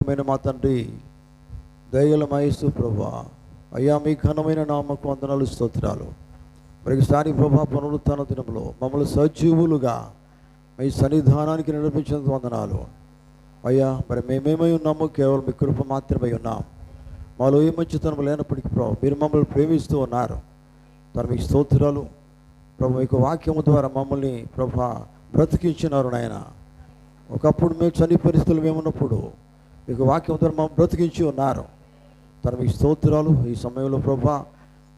పరలోకమైన మా తండ్రి, దయగల మా యేసు ప్రభువా, అయ్యా మీ ఘనమైన నామకు వందనాలు, స్తోత్రాలు. మరొకసారి ప్రభా, పునరుత్థాన దినంలో మమ్మల్ని సజీవులుగా మీ సన్నిధానానికి నడిపించినందుకు వందనాలు అయ్యా. మరి మేమేమై ఉన్నామో కేవలం మీ కృప మాత్రమే ఉన్నాం. మాలో ఏ మంచితనం లేనప్పటికీ ప్రభు మీరు మమ్మల్ని ప్రేమిస్తూ ఉన్నారు. తను మీకు స్తోత్రాలు ప్రభు. మీకు వాక్యము ద్వారా మమ్మల్ని ప్రభా బ్రతికించినారు నాయన. ఒకప్పుడు మేము చని పరిస్థితులు మేమున్నప్పుడు మీకు వాక్యం ద్వారా మమ్మల్ని బ్రతికించి ఉన్నారు. తను మీకు స్తోత్రాలు. ఈ సమయంలో ప్రభా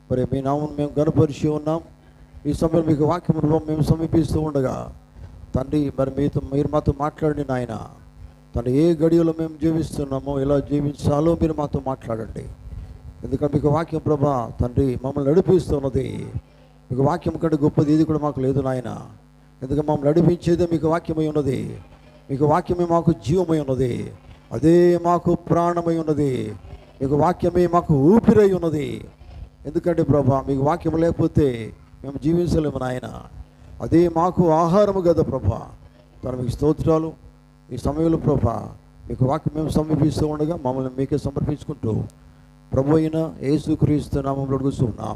మరి మీ నామం మేము గనపరిచి ఉన్నాం. ఈ సమయంలో మీకు వాక్యం మేము సమీపిస్తూ ఉండగా తండ్రి, మరి మీరు మాతో మాట్లాడండి నాయన. తను ఏ గడియలో మేము జీవిస్తున్నామో, ఎలా జీవించాలో మీరు మాతో మాట్లాడండి. ఎందుకంటే మీకు వాక్యం ప్రభా తండ్రి మమ్మల్ని నడిపిస్తున్నది. మీకు వాక్యం కంటే గొప్పది ఇది కూడా మాకు లేదు నాయన. ఎందుకంటే మమ్మల్ని నడిపించేదే మీకు వాక్యమై ఉన్నది. మీకు వాక్యమే మాకు జీవమై ఉన్నది. అదే మాకు ప్రాణమై ఉన్నది. మీకు వాక్యమే మాకు ఊపిరై ఉన్నది. ఎందుకంటే ప్రభా మీకు వాక్యం లేకపోతే మేము జీవించలేము నాయన. అదే మాకు ఆహారము కదా ప్రభా. తను మీకు స్తోత్రాలు. ఈ సమయంలో ప్రభా మీకు వాక్యం మేము సమీపిస్తూ ఉండగా మమ్మల్ని మీకే సమర్పించుకుంటూ ప్రభు అయిన యేసుక్రీస్తు నామములో అడుగుతున్నాం.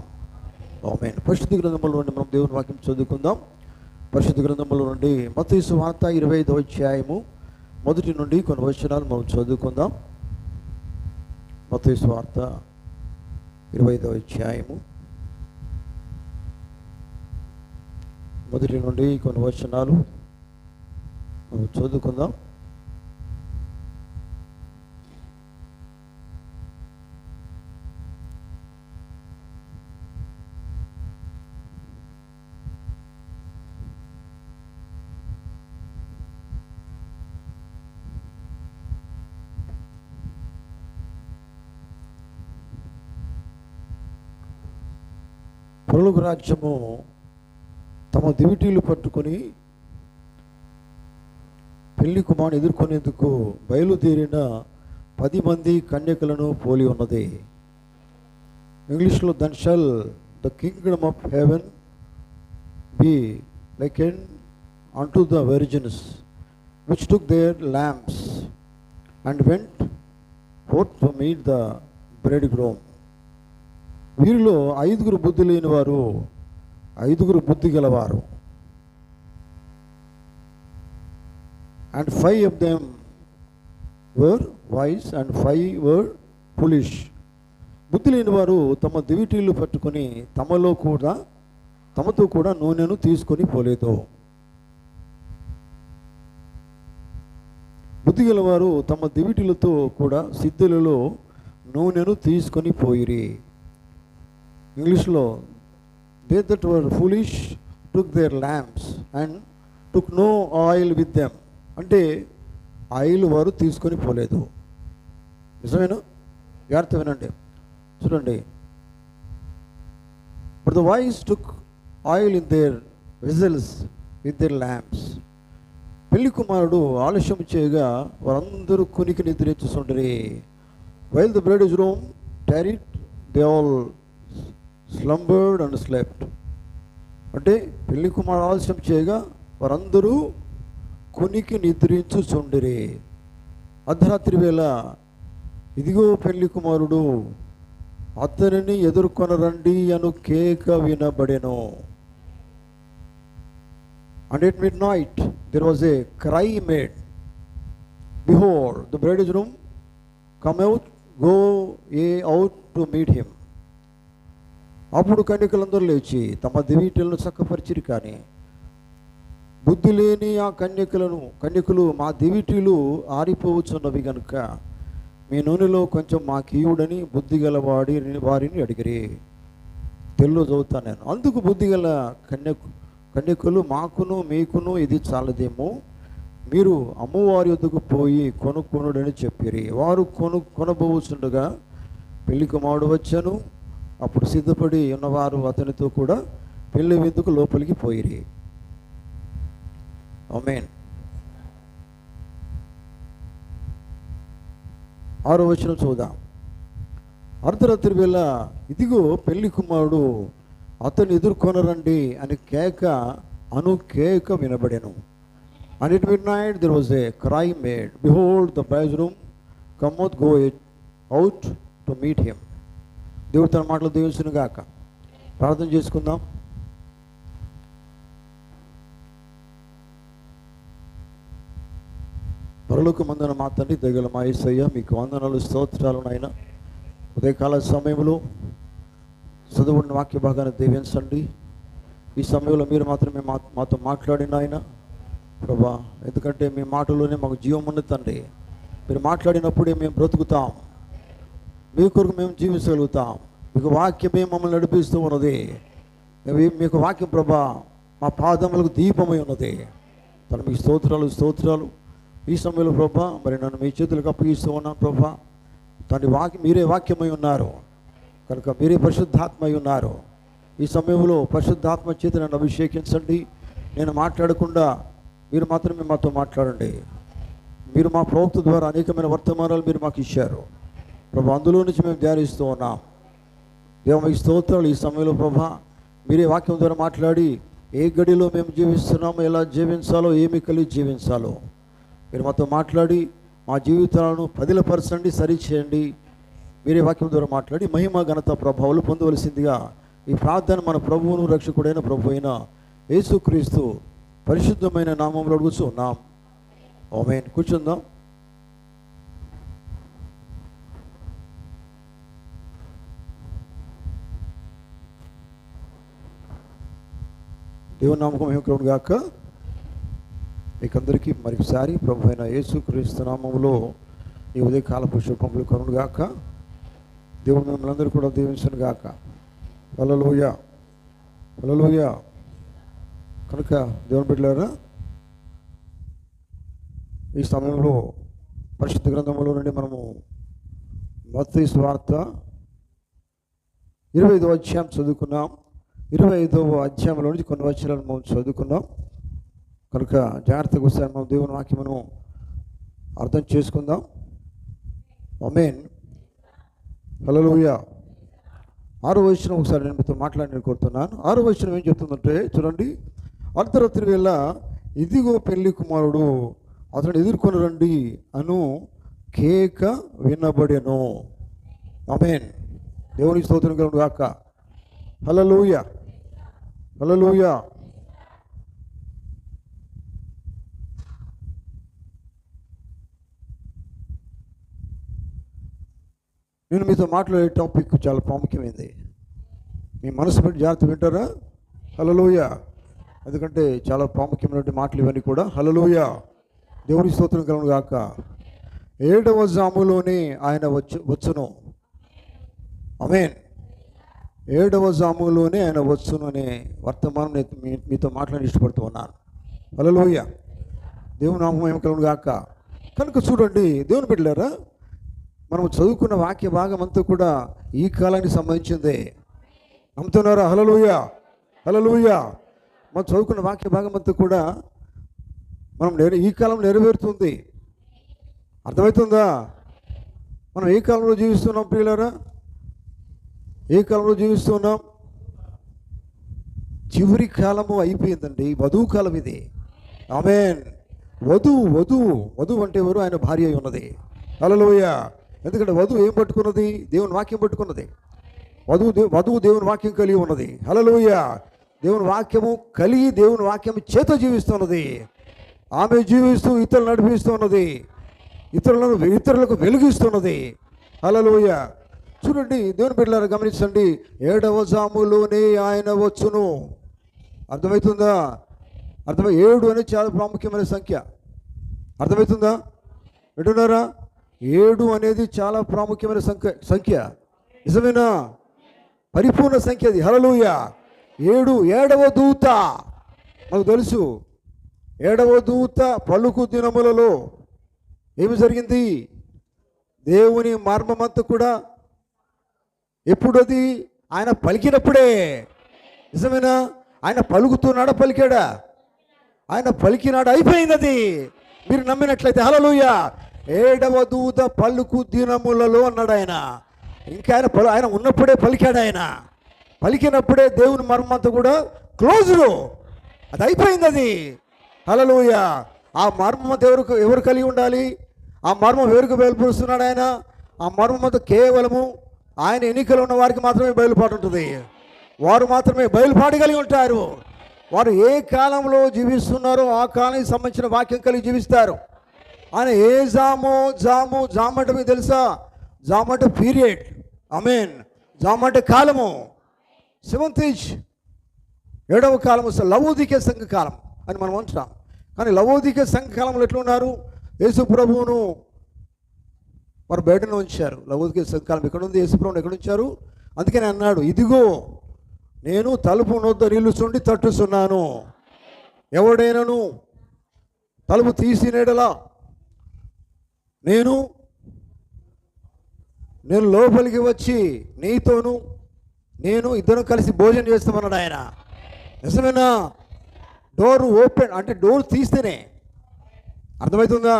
ఆమేన్. పరిశుద్ధ గ్రంథములో నుండి మనం దేవుని వాక్యం చదువుకుందాం. పరిశుద్ధ గ్రంథములో నుండి మత్తయి సువార్త 25వ అధ్యాయము మొదటి నుండి కొన్ని వచనాలు మనం చదువుకుందాం. మత్తయి సువార్త 25వ అధ్యాయము మొదటి నుండి కొన్ని వచనాలు మనం చదువుకుందాం. పరలోక రాజ్యము తమ దివిటీలు పట్టుకొని పెళ్లి కుమారుని ఎదుర్కొనేందుకు బయలుదేరిన 10 మంది కన్యకలను పోలి ఉన్నది. ఇంగ్లీష్లో then shall the kingdom of heaven be likened unto the virgins which took their lamps and went forth to meet the bridegroom. వీరిలో 5 బుద్ధి లేని వారు, 5 బుద్ధి గలవారు. And 5 of them were wise and 5 were foolish. బుద్ధి లేని వారు తమ దివిటీలు పట్టుకొని తమతో కూడా నూనెను తీసుకొని పోలేదు. బుద్ధి గలవారు తమ దివిటీలతో కూడా సిద్ధులలో నూనెను తీసుకొని పోయిరి. ఇంగ్లీష్లో they that were foolish took their lamps and took no oil with them. అంటే ఆయిల్ వారు తీసుకొని పోలేదు. నిజమేనా? జాగ్రత్త వినండి, చూడండి. But the wise took oil in their vessels with their lamps. పెళ్లి కుమారుడు ఆలస్యం చేయగా వారందరూ కునికి నిద్రించుచుండిరి. While the bridegroom tarried, they all slumbered and slept. అంటే పెళ్లి కుమారుడు ఆలస్యం చేయగా వారందరూ కునికి నిద్రించుచుండిరి. అర్ధరాత్రి వేళ ఇదిగో పెళ్లి కుమారుడు, అతనిని ఎదుర్కొనరండి అను కేక వినబడెను. And at midnight there was a cry made, behold, the bridegroom come out, go ye out to meet him. అప్పుడు కన్యకలందరూ లేచి తమ దివిటీలను చక్కపరిచిరి. కానీ బుద్ధి లేని ఆ కన్యకులు మా దివిటీలు ఆరిపోవచ్చున్నవి గనుక మీ నూనెలో కొంచెం మాకీయుడని బుద్ధిగల వారిని అడిగిరి. తెలుగులో చదువుతాను నేను. అందుకు బుద్ధిగల కన్యకులు మాకును మీకును ఇది చాలదేమో, మీరు అమ్మవారి వద్దకు పోయి కొనుక్కొనుడని చెప్పిరి. వారు కొనబోచుండగా పెళ్లి కుమారుడు వచ్చాను. అప్పుడు సిద్ధపడి ఉన్నవారు అతనితో కూడా పెళ్లి విందుకు లోపలికి పోయిరి. ఆమేన్. 6వ వచనం చూద్దాం. అర్ధరాత్రి వేళ ఇదిగో పెళ్లి కుమారుడు, అతను ఎదుర్కొనరండి అని కేక వినబడెను. And at midnight there was a cry made, behold, the bridegroom come out, go out to meet him. దేవుడు తన మాటలు దీవించును గాక. ప్రార్థన చేసుకుందాం. పరలోకమందున మా తండ్రి, దయగల మా యేసయ్య, మీకు వందనాలు, స్తోత్రాలు నాయన. ఉదయకాల సమయంలో చదువుడిన వాక్య భాగాన్ని దీవించండి. ఈ సమయంలో మీరు మాత్రమే మాతో మాట్లాడిన ఆయన ప్రభా, ఎందుకంటే మీ మాటలోనే మాకు జీవం ఉంది తండ్రి. మీరు మాట్లాడినప్పుడే మేము బ్రతుకుతాం, మీ కొరకు మేము జీవించగలుగుతాం. మీకు వాక్యమే మమ్మల్ని నడిపిస్తూ ఉన్నది. మీకు వాక్యం ప్రభా మా పాదములకు దీపమై ఉన్నది. తన మీకు స్తోత్రాలు. ఈ సమయంలో ప్రభా మరి నన్ను మీ చేతులకు అప్పగిస్తూ ఉన్నాను ప్రభా. తండ్రి మీరే వాక్యమై ఉన్నారు కనుక మీరే పరిశుద్ధాత్మై ఉన్నారు. ఈ సమయంలో పరిశుద్ధాత్మ చేత నన్ను అభిషేకించండి. నేను మాట్లాడకుండా మీరు మాత్రమే మాతో మాట్లాడండి. మీరు మా ప్రవక్త ద్వారా అనేకమైన వర్తమానాలు మీరు మాకు ఇచ్చారు ప్రభా, అందులో నుంచి మేము ధ్యానిస్తూ ఉన్నాం. దేవునికి స్తోత్రాలు. ఈ సమయంలో ప్రభా మీరే వాక్యం ద్వారా మాట్లాడి ఏ గడిలో మేము జీవిస్తున్నామో, ఎలా జీవించాలో, ఏమి కలిగి జీవించాలో మీరు మాతో మాట్లాడి మా జీవితాలను పదిలపరచండి, సరిచేయండి. మీరే వాక్యం ద్వారా మాట్లాడి మహిమ ఘనత ప్రభావాలు పొందవలసిందిగా ఈ ప్రార్థన మన ప్రభువును రక్షకుడైన ప్రభు అయిన యేసుక్రీస్తు పరిశుద్ధమైన నామంలో అడుగుతూ ఉన్నాం. ఆమేన్. కూర్చుందాం. దేవుని నామకు మహిమ కలుగును గాక. మీకందరికీ మరొకసారి ప్రభు అయిన యేసుక్రీస్తు నామములో ఈ ఉదయకాలపు శుభములు కలుగును గాక. దేవుడు మిమ్మల్ని అందరూ కూడా దీవించును గాక. హల్లెలూయా, హల్లెలూయా. కనుక దేవుని బిడ్డలారా, ఈ సమయంలో పరిశుద్ధ గ్రంథములో నుండి మనము మత్తయి సువార్త 25వ అధ్యాయం చదువుకున్నాం. 25వ అధ్యాయంలో నుంచి కొన్ని వచనాలను మనం చదువుకున్నాం. కనుక జాగ్రత్తగా ఒకసారి మనం దేవుని వాక్యమును అర్థం చేసుకుందాం. ఆమేన్. హల్లెలూయా. 6వ వచనం ఒకసారి నేను మీతో మాట్లాడి కోరుతున్నాను. 6వ వచనం ఏం చెప్తుందంటే చూడండి. అర్ధరాత్రి వేళ ఇదిగో పెళ్లి కుమారుడు, అతను ఎదుర్కొని రండి అను కేక వినబడెను. ఆమేన్. దేవునికి స్తోత్రం కలుగును గాక. హల్లెలూయా, హల్లెలూయా. నేను మీతో మాట్లాడే టాపిక్ చాలా ప్రాముఖ్యమైనది. మీ మనసు పెట్టి జాగ్రత్త వింటారా? హల్లెలూయా. ఎందుకంటే చాలా ప్రాముఖ్యమైనటువంటి మాటలు ఇవన్నీ కూడా. హల్లెలూయా. దేవుని స్తోత్రం కలుగును గాక. 7వ జాములోనే ఆయన వచ్చును. ఆమేన్. 7వ జాములోనే ఆయన వచ్చును అనే వర్తమానం నేను మీతో మాట్లాడి ఇష్టపడుతూ ఉన్నాను. హల్లెలూయా. దేవుని నామం మహిమ కలుగును గాక. కనుక చూడండి దేవుని బిడ్డలారా, మనం చదువుకున్న వాక్య భాగం అంతా కూడా ఈ కాలానికి సంబంధించిందే. నమ్ముతున్నారా? హల్లెలూయా, హల్లెలూయా. మనం చదువుకున్న వాక్య భాగం అంతా కూడా మనం ఈ కాలం నెరవేరుతుంది. అర్థమవుతుందా? మనం ఏ కాలంలో జీవిస్తున్నాం ప్రియులారా? ఏ కాలంలో జీవిస్తున్నాం? చివరి కాలము అయిపోయిందండి. వధువు కాలం ఇది. ఆమేన్. వధువు అంటే ఎవరు? ఆయన భార్య అయి ఉన్నది. హల్లెలూయా. ఎందుకంటే వధువు ఏం పట్టుకున్నది? దేవుని వాక్యం పట్టుకున్నది. వధువు దేవుని వాక్యం కలిగి ఉన్నది. హల్లెలూయా. దేవుని వాక్యము కలిగి దేవుని వాక్యం చేత జీవిస్తున్నది. ఆమె జీవిస్తూ ఇతరులు నడిపిస్తున్నది, ఇతరులకు వెలిగిస్తున్నది. హల్లెలూయా. చూడండి దేవుని బిడ్డలారా, గమనించండి. 7వ జాములోనే ఆయన వచ్చును. అర్థమవుతుందా? 7 అనేది చాలా ప్రాముఖ్యమైన సంఖ్య. అర్థమవుతుందా? వింటున్నారా? 7 అనేది చాలా ప్రాముఖ్యమైన సంఖ్య. నిజమేనా? పరిపూర్ణ సంఖ్య అది. హల్లెలూయా. 7వ దూత మనకు తెలుసు. 7వ దూత పలుకు దినములలో ఏమి జరిగింది? దేవుని మర్మమంతా కూడా ఎప్పుడది? ఆయన పలికినప్పుడే. నిజమేనా? ఆయన పలుకుతున్నాడా? పలికాడా? ఆయన పలికినాడు. అయిపోయింది అది. మీరు నమ్మినట్లయితే హల్లెలూయా. 7వ దూత పలుకు దినములలో అన్నాడు ఆయన. ఇంకా ఆయన ఉన్నప్పుడే పలికాడు. ఆయన పలికినప్పుడే దేవుని మర్మంతా కూడా క్లోజ్లో అది అయిపోయింది అది. హల్లెలూయా. ఆ మర్మమంతా ఎవరు కలిగి ఉండాలి? ఆ మర్మం ఎవరికి బయలుపరుస్తున్నాడు ఆయన? ఆ మర్మం అంతా కేవలము ఆయన ఎన్నికలు ఉన్న వారికి మాత్రమే బయలుపాటు ఉంటుంది. వారు మాత్రమే బయలుపాటు ఉంటారు. వారు ఏ కాలంలో జీవిస్తున్నారో ఆ కాలానికి సంబంధించిన వాక్యం కలిగి జీవిస్తారు. ఆయన ఏ జాము అంటే మీకు తెలుసా? జాము అంటే పీరియడ్. ఆమేన్. జాము అంటే కాలము. సెవెంత్ ఏజ్, 7వ కాలము, లవోదికే సంఘకాలం అని మనం అంటున్నాం. కానీ లవోదికే సంఘకాలంలో ఎట్లున్నారు? యేసు ప్రభువును వారు బయటను ఉంచారు. లవోదికే సంఘకాలం ఎక్కడుంది? యేసు ప్రభువును ఎక్కడ ఉంచారు? అందుకని అన్నాడు, ఇదిగో నేను తలుపు నొద్ద నిలుచుండి తట్టుస్తున్నాను. ఎవడైనాను తలుపు తీసినేడలా నేను లోపలికి వచ్చి నీతోను నేను ఇద్దరు కలిసి భోజనం చేస్తామన్నాడు ఆయన. నిజమేనా? డోర్ ఓపెన్ అంటే డోర్ తీస్తేనే, అర్థమవుతుందా?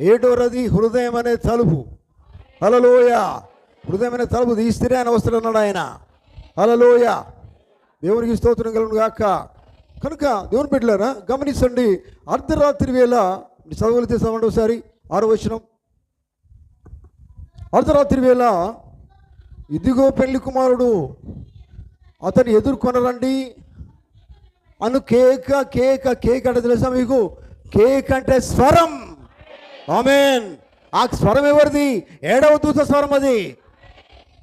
ఏ డోర్ అది? హృదయం అనే తలుపు. హల్లెలూయా. హృదయం అనే తలుపు తీస్తేనే ఆయన వస్తాడన్నాడు ఆయన. హల్లెలూయా. దేవునికి స్తోత్రం కలుగును గాక. కనుక దేవుని బిడ్డలారా గమనించండి, అర్ధరాత్రి వేళ చదవలితే చదవండి ఒకసారి 6వ వచనం. అర్ధరాత్రి వేళ ఇదిగో పెళ్లి కుమారుడు అతన్ని ఎదుర్కొనరండి అను కేక అంటే తెలుసా మీకు? కేక్ అంటే స్వరం. ఆమేన్. ఆ స్వరం ఎవరిది? 7వ దూత స్వరం అది.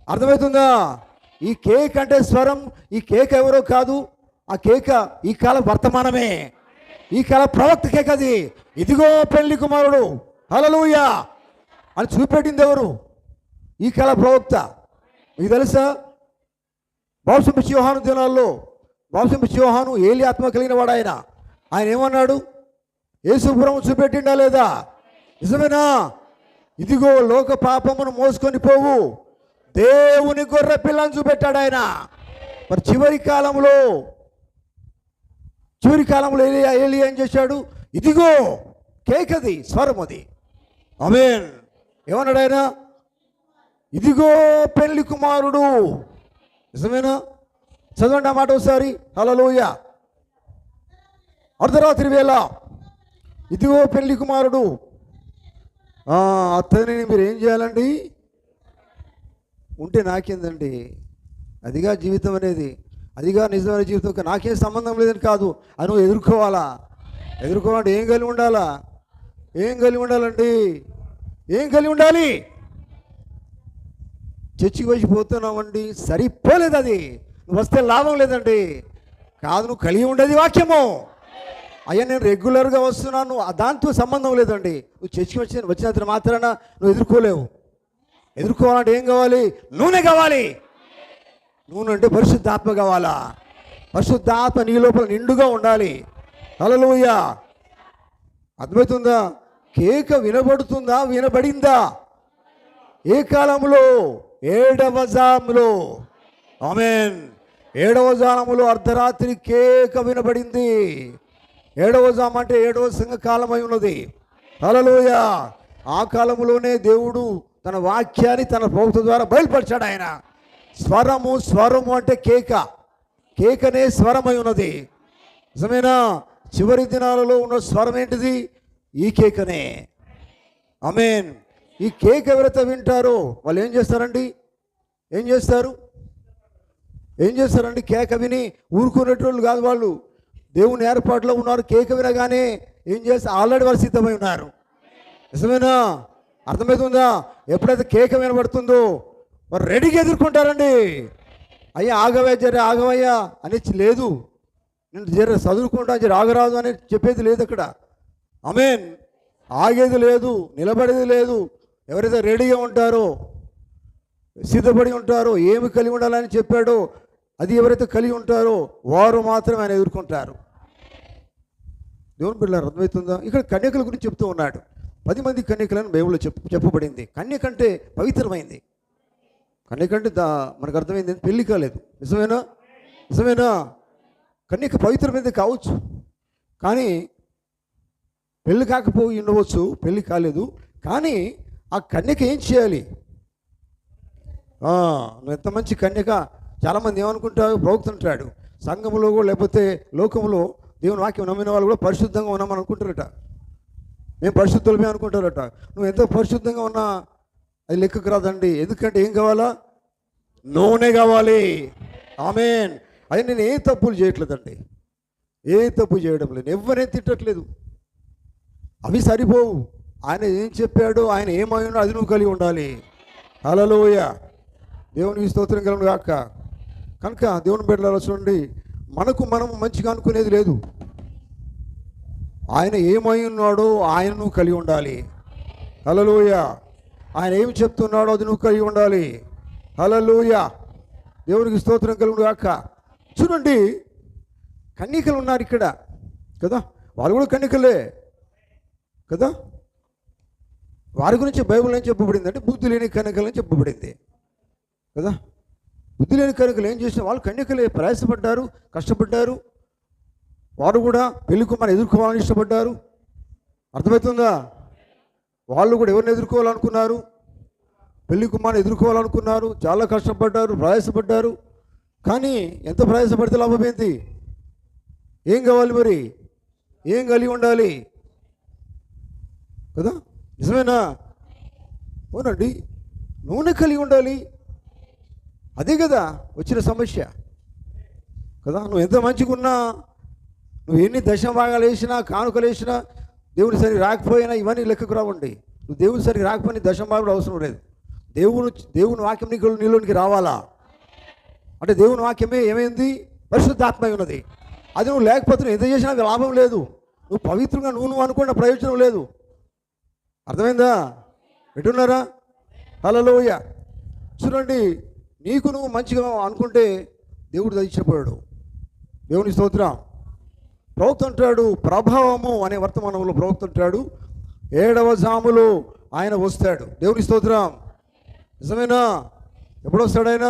అర్థమవుతుందా? ఈ కేక్ అంటే స్వరం. ఈ కేక ఎవరో కాదు, ఆ కేక ఈ కాల వర్తమానమే, ఈ కాల ప్రవక్త కేక అది. ఇదిగో పెళ్లి కుమారుడు హల్లెలూయా అని చూపెట్టింది ఎవరు? ఈ కాల ప్రవక్త. మీకు తెలుసా? బాప్తిస్మ యోహాను దినాల్లో బాప్తిస్మ యోహాను ఏలి ఆత్మ కలిగిన వాడు ఆయన. ఆయన ఏమన్నాడు? యేసుపురం చూపెట్టిండా లేదా? నిజమేనా? ఇదిగో లోక పాపమును మోసుకొని పోవు దేవుని గొర్రె పిల్లని చూపెట్టాడు ఆయన. మరి చివరి కాలంలో ఏలి ఏం చేశాడు? ఇదిగో కేకది, స్వరం అది. ఆమేన్. ఏమన్నాడు ఆయన? ఇదిగో పెళ్లి కుమారుడు. నిజమేనా? చదవండి ఆ మాట ఒకసారి. హల్లెలూయా. అర్ధరాత్రి వేళ ఇదిగో పెళ్లి కుమారుడు. అతనిని మీరు ఏం చేయాలండి? ఉంటే నాకేందండి? అదిగా జీవితం అనేది, అదిగా నిజమైన జీవితం. నాకేం సంబంధం లేదని కాదు, అది నువ్వు ఎదుర్కోవాలంటే ఏం కలిగి ఉండాలా? ఏం కలిగి ఉండాలండి? ఏం కలిగి ఉండాలి? చర్చికి వచ్చి పోతున్నామండి, సరిపోలేదు. అది నువ్వు వస్తే లాభం లేదండి. కాదు, నువ్వు కలిగి ఉండేది వాక్యము. అయ్యా నేను రెగ్యులర్గా వస్తున్నాను, దాంతో సంబంధం లేదండి. నువ్వు చర్చికి వచ్చినంత మాత్రాన నువ్వు ఎదుర్కోవాలంటే ఏం కావాలి? నూనె కావాలి. నూనె అంటే పరిశుద్ధాత్మ కావాలా? పరిశుద్ధాత్మ నీ లోపల నిండుగా ఉండాలి. హల్లెలూయా. అర్థమవుతుందా? కేక వినబడుతుందా? వినబడిందా? ఏ కాలంలో? 7వ జాములో. ఆమేన్. 7వ జాములో అర్ధరాత్రి కేక వినబడింది. 7వ జాము అంటే 7వ సంఘకాలం అయి ఉన్నది. హల్లెలూయా. ఆ కాలంలోనే దేవుడు తన వాక్యాన్ని తన ప్రవక్త ద్వారా బయలుపరిచాడు ఆయన. స్వరము అంటే కేకనే స్వరమై ఉన్నది. నిజమేనా? చివరి దినాలలో ఉన్న స్వరం ఏంటిది? ఈ కేకనే. ఆమేన్. ఈ కేక ఎవరైతే వింటారో వాళ్ళు ఏం చేస్తారండి? ఏం చేస్తారండి? కేక విని ఊరుకునేటోళ్ళు కాదు వాళ్ళు. దేవుని ఏర్పాటులో ఉన్నారు. కేక వినగానే ఏం చేస్తారు? ఆల్రెడీ వాళ్ళు సిద్ధమై ఉన్నారు. నిజమేనా? అర్థమవుతుందా? ఎప్పుడైతే కేక వినబడుతుందో వారు రెడీగా ఎదుర్కొంటారండి. అయ్యా ఆగవయ్యా అని లేదు. నేను చదువుకుంటా ఆగరాదు అని చెప్పేది లేదు అక్కడ. ఆమేన్. ఆగేది లేదు, నిలబడేది లేదు. ఎవరైతే రెడీగా ఉంటారో, సిద్ధపడి ఉంటారో, ఏమి కలిగి ఉండాలని చెప్పాడో అది ఎవరైతే కలిగి ఉంటారో వారు మాత్రమే ఆయన ఎదుర్కొంటారు. దేవుని బిడ్డలారా అర్థమవుతుందా? ఇక్కడ కన్యకల గురించి చెప్తూ ఉన్నాడు. 10 మంది కన్యకలను బైబిల్లో చెప్పబడింది. కన్యకంటే పవిత్రమైంది. కన్యకంటే మనకు అర్థమైంది, పెళ్లి కాలేదు. నిజమేనా? కన్యక పవిత్రమైనది కావచ్చు, కానీ పెళ్ళి కాకపోయి ఉండవచ్చు, పెళ్ళి కాలేదు. కానీ ఆ కన్యక ఏం చేయాలి? నువ్వు ఎంత మంచి కన్యక. చాలామంది ఏమనుకుంటారు? ప్రవక్తుంటాడు సంఘంలో కూడా లేకపోతే లోకంలో దేవుని వాక్యం నమ్మిన వాళ్ళు కూడా పరిశుద్ధంగా ఉన్నామని అనుకుంటారట. మేము పరిశుద్ధులమే అనుకుంటారట. నువ్వు ఎంత పరిశుద్ధంగా ఉన్నా అది లెక్కకు రాదండి. ఎందుకంటే ఏం కావాలా? నూనె కావాలి. ఆమేన్. అది నేను ఏ తప్పులు చేయట్లేదండి, ఏ తప్పు చేయడం లేదు, ఎవరేం తిట్టట్లేదు. అవి సరిపోవు. ఆయన ఏం చెప్పాడో, ఆయన ఏమైనా అది నువ్వు కలిగి ఉండాలి. హల్లెలూయా. దేవునికి స్తోత్రం కలుగును గాక. కనుక దేవుని బిడ్డలారా చూడండి, మనకు మనం మంచిగా అనుకునేది లేదు. ఆయన ఏమై ఉన్నాడో ఆయన నువ్వు కలిగి ఉండాలి. హల్లెలూయా. ఆయన ఏమి చెప్తున్నాడో అది నువ్వు కలిగి ఉండాలి. హల్లెలూయా. దేవునికి స్తోత్రం కలుగును గాక. చూడండి, కన్యకలు ఉన్నారు ఇక్కడ కదా, వాళ్ళు కూడా కన్యకలే కదా. వారి గురించి బైబిల్ ఏం చెప్పబడింది అంటే బుద్ధి లేని కన్యకలు అని చెప్పబడింది కదా. బుద్ధి లేని కన్యకలు ఏం చేసిన? వాళ్ళు కన్యకలే, ప్రయాసపడ్డారు, కష్టపడ్డారు. వారు కూడా పెళ్లి కుమారుని ఎదుర్కోవాలని ఇష్టపడ్డారు. అర్థమవుతుందా? వాళ్ళు కూడా ఎవరిని ఎదుర్కోవాలనుకున్నారు? పెళ్లి కుమారుని ఎదుర్కోవాలనుకున్నారు. చాలా కష్టపడ్డారు, ప్రయాసపడ్డారు. కానీ ఎంత ప్రయాసపడితే లాభమైంది? ఏం కావాలి మరి? ఏం కలిగి ఉండాలి కదా? నిజమేనా? అవునండి, నూనె కలిగి ఉండాలి. అదే కదా వచ్చిన సమస్య కదా. నువ్వు ఎంత మంచిగున్నా, నువ్వు ఎన్ని దశభాగాలు వేసినా, కానుకలు వేసినా, దేవుని సరి రాకపోయినా ఇవన్నీ లెక్కకు రావండి. నువ్వు దేవుని సరి రాకపోయినా దశభాగాలు అవసరం లేదు. దేవుని వాక్యం నీలోనికి రావాలా అంటే దేవుని వాక్యమే ఏమైంది? పరిశుద్ధాత్మ ఉన్నది. అది నువ్వు లేకపోతే నువ్వు ఎంత చేసినా లాభం లేదు. నువ్వు పవిత్రంగా నువ్వు అనుకున్న ప్రయోజనం లేదు. అర్థమైందా? ఎటున్నారా? హల్లెలూయా. చూడండి, నీకు నువ్వు మంచిగా అనుకుంటే దేవుడు దయచేపోయాడు. దేవుని స్తోత్రం. ప్రవక్త అంటాడు, ప్రభావము అనే వర్తమానంలో ప్రవక్త అంటాడు, 7వ జాములో ఆయన వస్తాడు. దేవుని స్తోత్రం. నిజమేనా? ఎప్పుడు వస్తాడు ఆయన?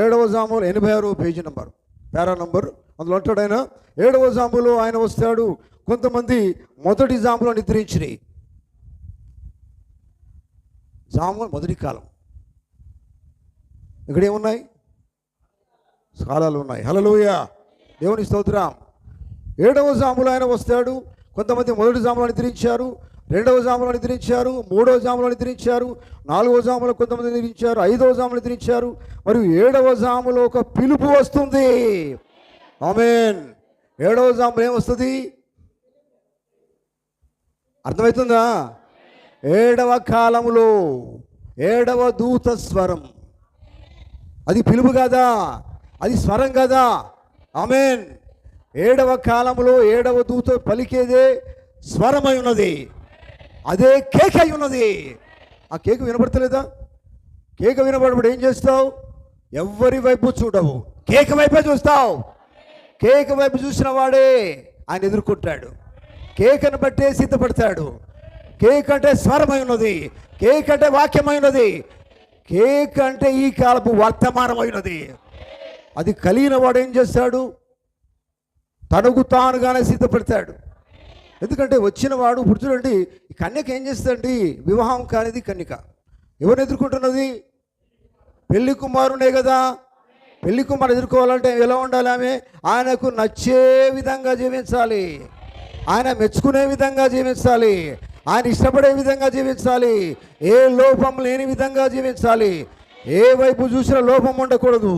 7వ జాములో 86వ పేజీ నంబర్, పేరా నంబర్, అందులో అంటాడు ఆయన 7వ జాములో ఆయన వస్తాడు. కొంతమంది మొదటి జాములో నిద్రించిరి. జాము మొదటి కాలం. ఇక్కడ ఏమున్నాయి? కాలాలు ఉన్నాయి. హల్లెలూయా. దేవుని స్తోత్రం. 7వ జాములో ఆయన వస్తాడు. కొంతమంది మొదటి జాములో నిద్రించారు, 2వ జాములో నిద్రించారు, 3వ జాములో నిద్రించారు, 4వ జాములో కొంతమంది నిద్రించారు, 5వ జాములో నిద్రించారు, మరియు 7వ జాములో ఒక పిలుపు వస్తుంది. ఆమేన్. 7వ జాములో ఏమొస్తుంది? అర్థమవుతుందా? 7వ కాలములో 7వ దూత స్వరం. అది పిలుపు కదా, అది స్వరం కదా. ఆమేన్. 7వ కాలంలో 7వ దూత పలికేదే స్వరమై ఉన్నది. అదే కేక అయి ఉన్నది. ఆ కేక వినపడతలేదా? కేక వినపడినప్పుడు ఏం చేస్తావు? ఎవరి వైపు చూడవు, కేక వైపే చూస్తావు. కేక వైపు చూసిన వాడే ఆయన ఎదుర్కొంటాడు. కేకను బట్టే సిద్ధపడతాడు. కేక్ అంటే స్వరమై ఉన్నది, కేక్ అంటే వాక్యమై ఉన్నది, కేక్ అంటే ఈ కాలపు వర్తమానమైనది. అది కలిగిన వాడు ఏం చేస్తాడు? తనకు తానుగానే సిద్ధపడతాడు. ఎందుకంటే వచ్చిన వాడు ఇప్పుడు చూడండి, ఈ కన్యక ఏం చేస్తుందండి? వివాహం కానిది కన్యక ఎవరిని ఎదుర్కొంటున్నది? పెళ్లి కుమారునే కదా. పెళ్లి కుమారు ఎదుర్కోవాలంటే ఎలా ఉండాలి? ఆమె ఆయనకు నచ్చే విధంగా జీవించాలి, ఆయన మెచ్చుకునే విధంగా జీవించాలి, ఆయన ఇష్టపడే విధంగా జీవించాలి, ఏ లోపం లేని విధంగా జీవించాలి, ఏ వైపు చూసినా లోపం ఉండకూడదు.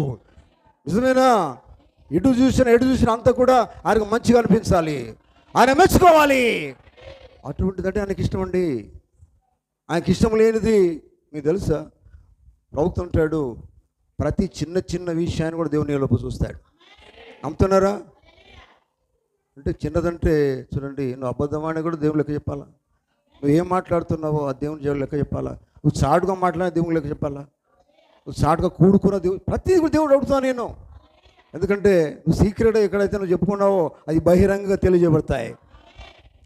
నిజమేనా? ఇటు చూసినా ఎటు చూసినా అంతా కూడా ఆయనకు మంచిగా అనిపించాలి, ఆయన మెచ్చుకోవాలి. అటువంటిదంటే ఆయనకి ఇష్టం అండి. ఆయనకి ఇష్టం లేనిది మీకు తెలుసా? ప్రవక్త ఉంటాడు, ప్రతి చిన్న చిన్న విషయాన్ని కూడా దేవుని లోపు చూస్తాడు. నమ్ముతున్నారా? అంటే చిన్నదంటే చూడండి, నువ్వు అబద్ధమాని కూడా దేవుని లెక్క చెప్పాలా? నువ్వు ఏం మాట్లాడుతున్నావో ఆ దేవుని దేవుడు లెక్క చెప్పాలా? నువ్వు చాటుగా మాట్లాడిన దేవుని లెక్క చెప్పాలా? నువ్వు చాటుగా కూడుకున్న దేవుడు, ప్రతిదీ కూడా దేవుడు అడుగుతాను నేను. ఎందుకంటే నువ్వు సీక్రెట్ ఎక్కడైతే నువ్వు చెప్పుకున్నావో అది బహిరంగంగా తెలియజేయబడతాయి.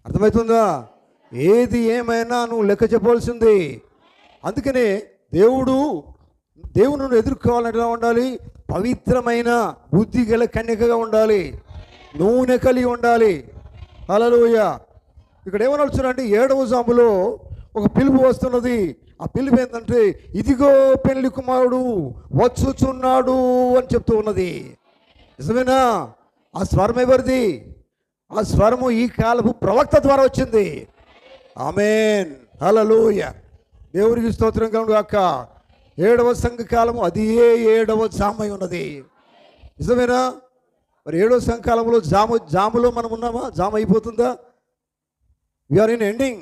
అర్థమవుతుందా? ఏది ఏమైనా నువ్వు లెక్క చెప్పవలసింది. అందుకనే దేవుని ఎదుర్కోవాలంటే ఎలా ఉండాలి? పవిత్రమైన బుద్ధి గల కన్యకగా ఉండాలి, నూనె కలిగి ఉండాలి. హల్లెలూయా. ఇక్కడ ఏమన్నా చూడండి, 7వ జాములో ఒక పిలుపు వస్తున్నది. ఆ పిలుపు ఏంటంటే, ఇదిగో పెళ్లి కుమారుడు వచ్చుచున్నాడు అని చెప్తూ ఉన్నది. నిజమేనా? ఆ స్వరం ఎవరిది? ఆ స్వరము ఈ కాలపు ప్రవక్త ద్వారా వచ్చింది. ఆమేన్, హల్లెలూయా. దేవునికి స్తోత్రం కలుగును గాక. 7వ సంఘకాలము అది 7వ జామై ఉన్నది. నిజమేనా? మరి 7వ సంఘకాలంలో జాములో మనం ఉన్నామా? జామ అయిపోతుందా? వీఆర్ ఇన్ ఎండింగ్,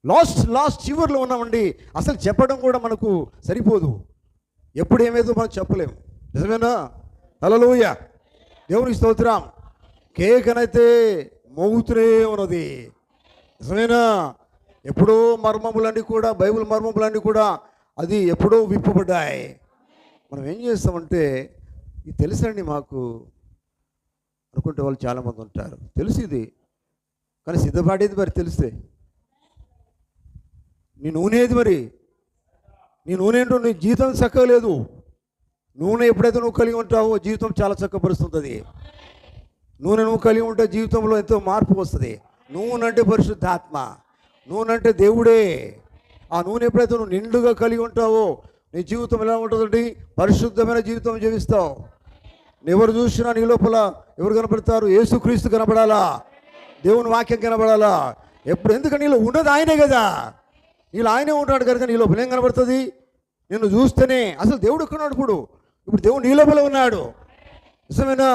లాస్ట్ చివర్లో ఉన్నామండి. అసలు చెప్పడం కూడా మనకు సరిపోదు. ఎప్పుడు ఏమేదో మనం చెప్పలేము. నిజమేనా? హల్లెలూయా, దేవునికి స్తోత్రం. కేకనైతే మోగుతూనే ఉన్నది. నిజమేనా? ఎప్పుడో మర్మములన్నీ కూడా, బైబిల్ మర్మములన్నీ కూడా అది ఎప్పుడో విప్పబడ్డాయి. మనం ఏం చేస్తామంటే, ఇది తెలుసండి మాకు అనుకుంటే వాళ్ళు చాలామంది ఉంటారు. తెలుసు ఇది, కానీ సిద్ధపాడేది మరి తెలిస్తే. నీ నూనె ఏది మరి? నీ నూనె ఏంటో, నీ జీవితం చక్కలేదు. నూనె ఎప్పుడైతే నువ్వు కలిగి ఉంటావో జీవితం చాలా చక్కపరుస్తుంది. నూనె నువ్వు కలిగి ఉంటే జీవితంలో ఎంతో మార్పు వస్తుంది. నూనె అంటే పరిశుద్ధాత్మ, నూనె అంటే దేవుడే. ఆ నూనె ఎప్పుడైతే నువ్వు నిండుగా కలిగి ఉంటావో నీ జీవితం ఎలా ఉంటుందండి? పరిశుద్ధమైన జీవితం జీవిస్తావు. ఎవరు చూసినా నీ లోపల ఎవరు కనపడతారు? యేసుక్రీస్తు కనపడాలా, దేవుని వాక్యం కనపడాలా. ఎప్పుడు? ఎందుకంటే నీలో ఉన్నది ఆయనే కదా. నీలో ఆయనే ఉంటాడు కనుక నీ లోపల ఏం కనబడుతుంది? నిన్ను చూస్తేనే అసలు దేవుడు ఎక్కడున్నాడు? ఇప్పుడు దేవుడు నీ లోపల ఉన్నాడు. నిజమేనా?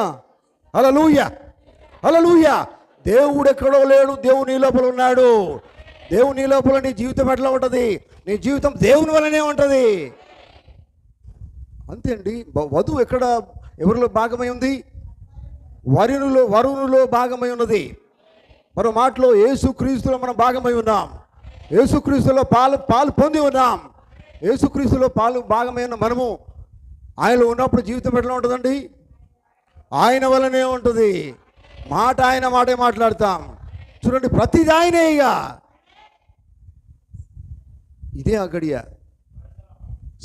హల్లెలూయా, హల్లెలూయా. దేవుడు ఎక్కడో లేడు, దేవుడు నీ లోపల ఉన్నాడు. దేవుడు నీ లోపల నీ జీవితం ఎట్లా ఉంటుంది? నీ జీవితం దేవుని వల్లనే ఉంటుంది. అంతే అండి. వధువు ఎక్కడ, ఎవరిలో భాగమై ఉంది? వరుణులో భాగమై ఉన్నది. మరో మాటలో యేసుక్రీస్తులో మనం భాగమై ఉన్నాం. యేసుక్రీస్తులో పాలు పొంది ఉన్నాం. యేసుక్రీస్తులో భాగమై ఉన్న మనము ఆయనలో ఉన్నప్పుడు జీవితం ఎట్లా ఉంటుందండి? ఆయన వల్లనే ఉంటుంది. ఆయన మాటే మాట్లాడతాం. చూడండి, ప్రతిది ఆయనే. ఇక ఇదే ఆ గడియ.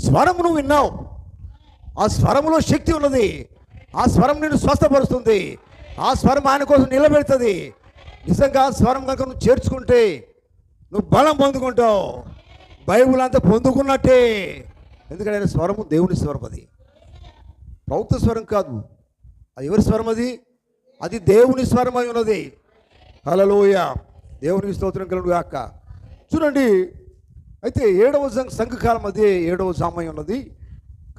స్వరం నువ్వు విన్నావు, ఆ స్వరంలో శక్తి ఉన్నది. ఆ స్వరం నిన్ను స్వస్థపరుస్తుంది. ఆ స్వరం ఆయన కోసం నిలబెడుతుంది. నిజంగా ఆ స్వరం కనుక నువ్వు చేర్చుకుంటే నువ్వు బలం పొందుకుంటావు. బైబుల్ అంతా పొందుకున్నట్టే. ఎందుకంటే ఆయన స్వరము దేవుని స్వరం. అది ప్రవక్త స్వరం కాదు. అది ఎవరి స్వరం? అది దేవుని స్వరం అయి ఉన్నది. హల్లెలూయా, దేవునికి స్తోత్రం కలుగును గాక. చూడండి, అయితే 7వ సంఘకాలం అదే 7వ జామై ఉన్నది.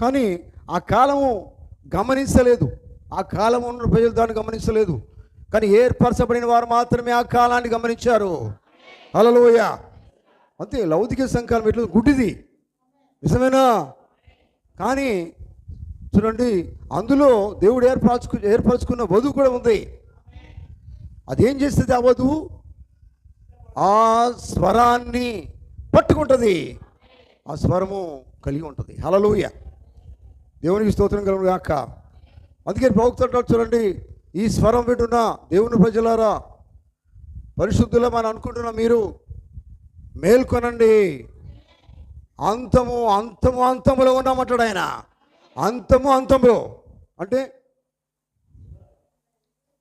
కానీ ఆ కాలము గమనించలేదు. ఆ కాలము ఉన్న ప్రజలు దాన్ని గమనించలేదు. కానీ ఏర్పరచబడిన వారు మాత్రమే ఆ కాలాన్ని గమనించారు. హల్లెలూయా. అంతే. లౌకిక సంఘకాలం ఎట్లా గుడ్డిది. నిజమేనా? కానీ చూడండి, అందులో దేవుడు ఏర్పరచుకున్న వధువు కూడా ఉంది. అదేం చేస్తుంది? ఆ వధువు ఆ స్వరాన్ని పట్టుకుంటుంది. ఆ స్వరము కలిగి ఉంటుంది. హల్లెలూయా, దేవునికి స్తోత్రం కలుగును గాక. అందుకే ప్రవక్త అంటాడు, చూడండి, ఈ స్వరం వింటున్న దేవుని ప్రజలారా, పరిశుద్ధుల మనం అనుకుంటున్న మీరు మేల్కొనండి. అంతములో ఉన్నామంటాడు ఆయన. అంతంలో అంటే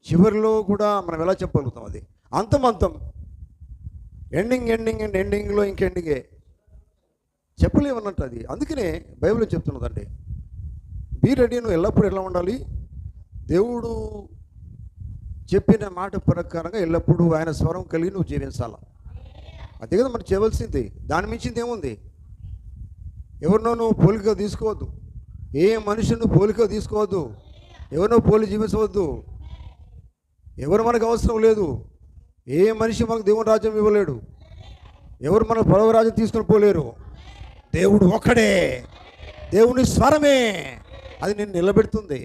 చివరిలో కూడా మనం ఎలా చెప్పగలుగుతాం? అది అంతం, ఎండింగ్ అండ్ ఎండింగ్లో ఇంకెండింగే చెప్పలేమన్నట్టు. అది అందుకనే బైబిల్ చెప్తున్నదండి, బీ రెడీ. నువ్వు ఎల్లప్పుడూ ఎలా ఉండాలి? దేవుడు చెప్పిన మాట ప్రకారంగా ఎల్లప్పుడూ ఆయన స్వరం కలిగి నువ్వు జీవించాలి. అదే కదా మనం చేయవలసింది. దాని మించింది ఏముంది? ఎవరినో నువ్వు పోలిక తీసుకోవద్దు. ఏ మనిషిని పోలిక తీసుకోవద్దు. ఎవరినో పోలి జీవించవద్దు. ఎవరు మనకు అవసరం లేదు. ఏ మనిషి మనకు దేవుని రాజ్యం ఇవ్వలేడు. ఎవరు మనకు పరవ రాజ్యం తీసుకొని పోలేరు. దేవుడు ఒక్కడే. దేవుని స్వరమే అది నిన్ను నిలబెడుతుంది.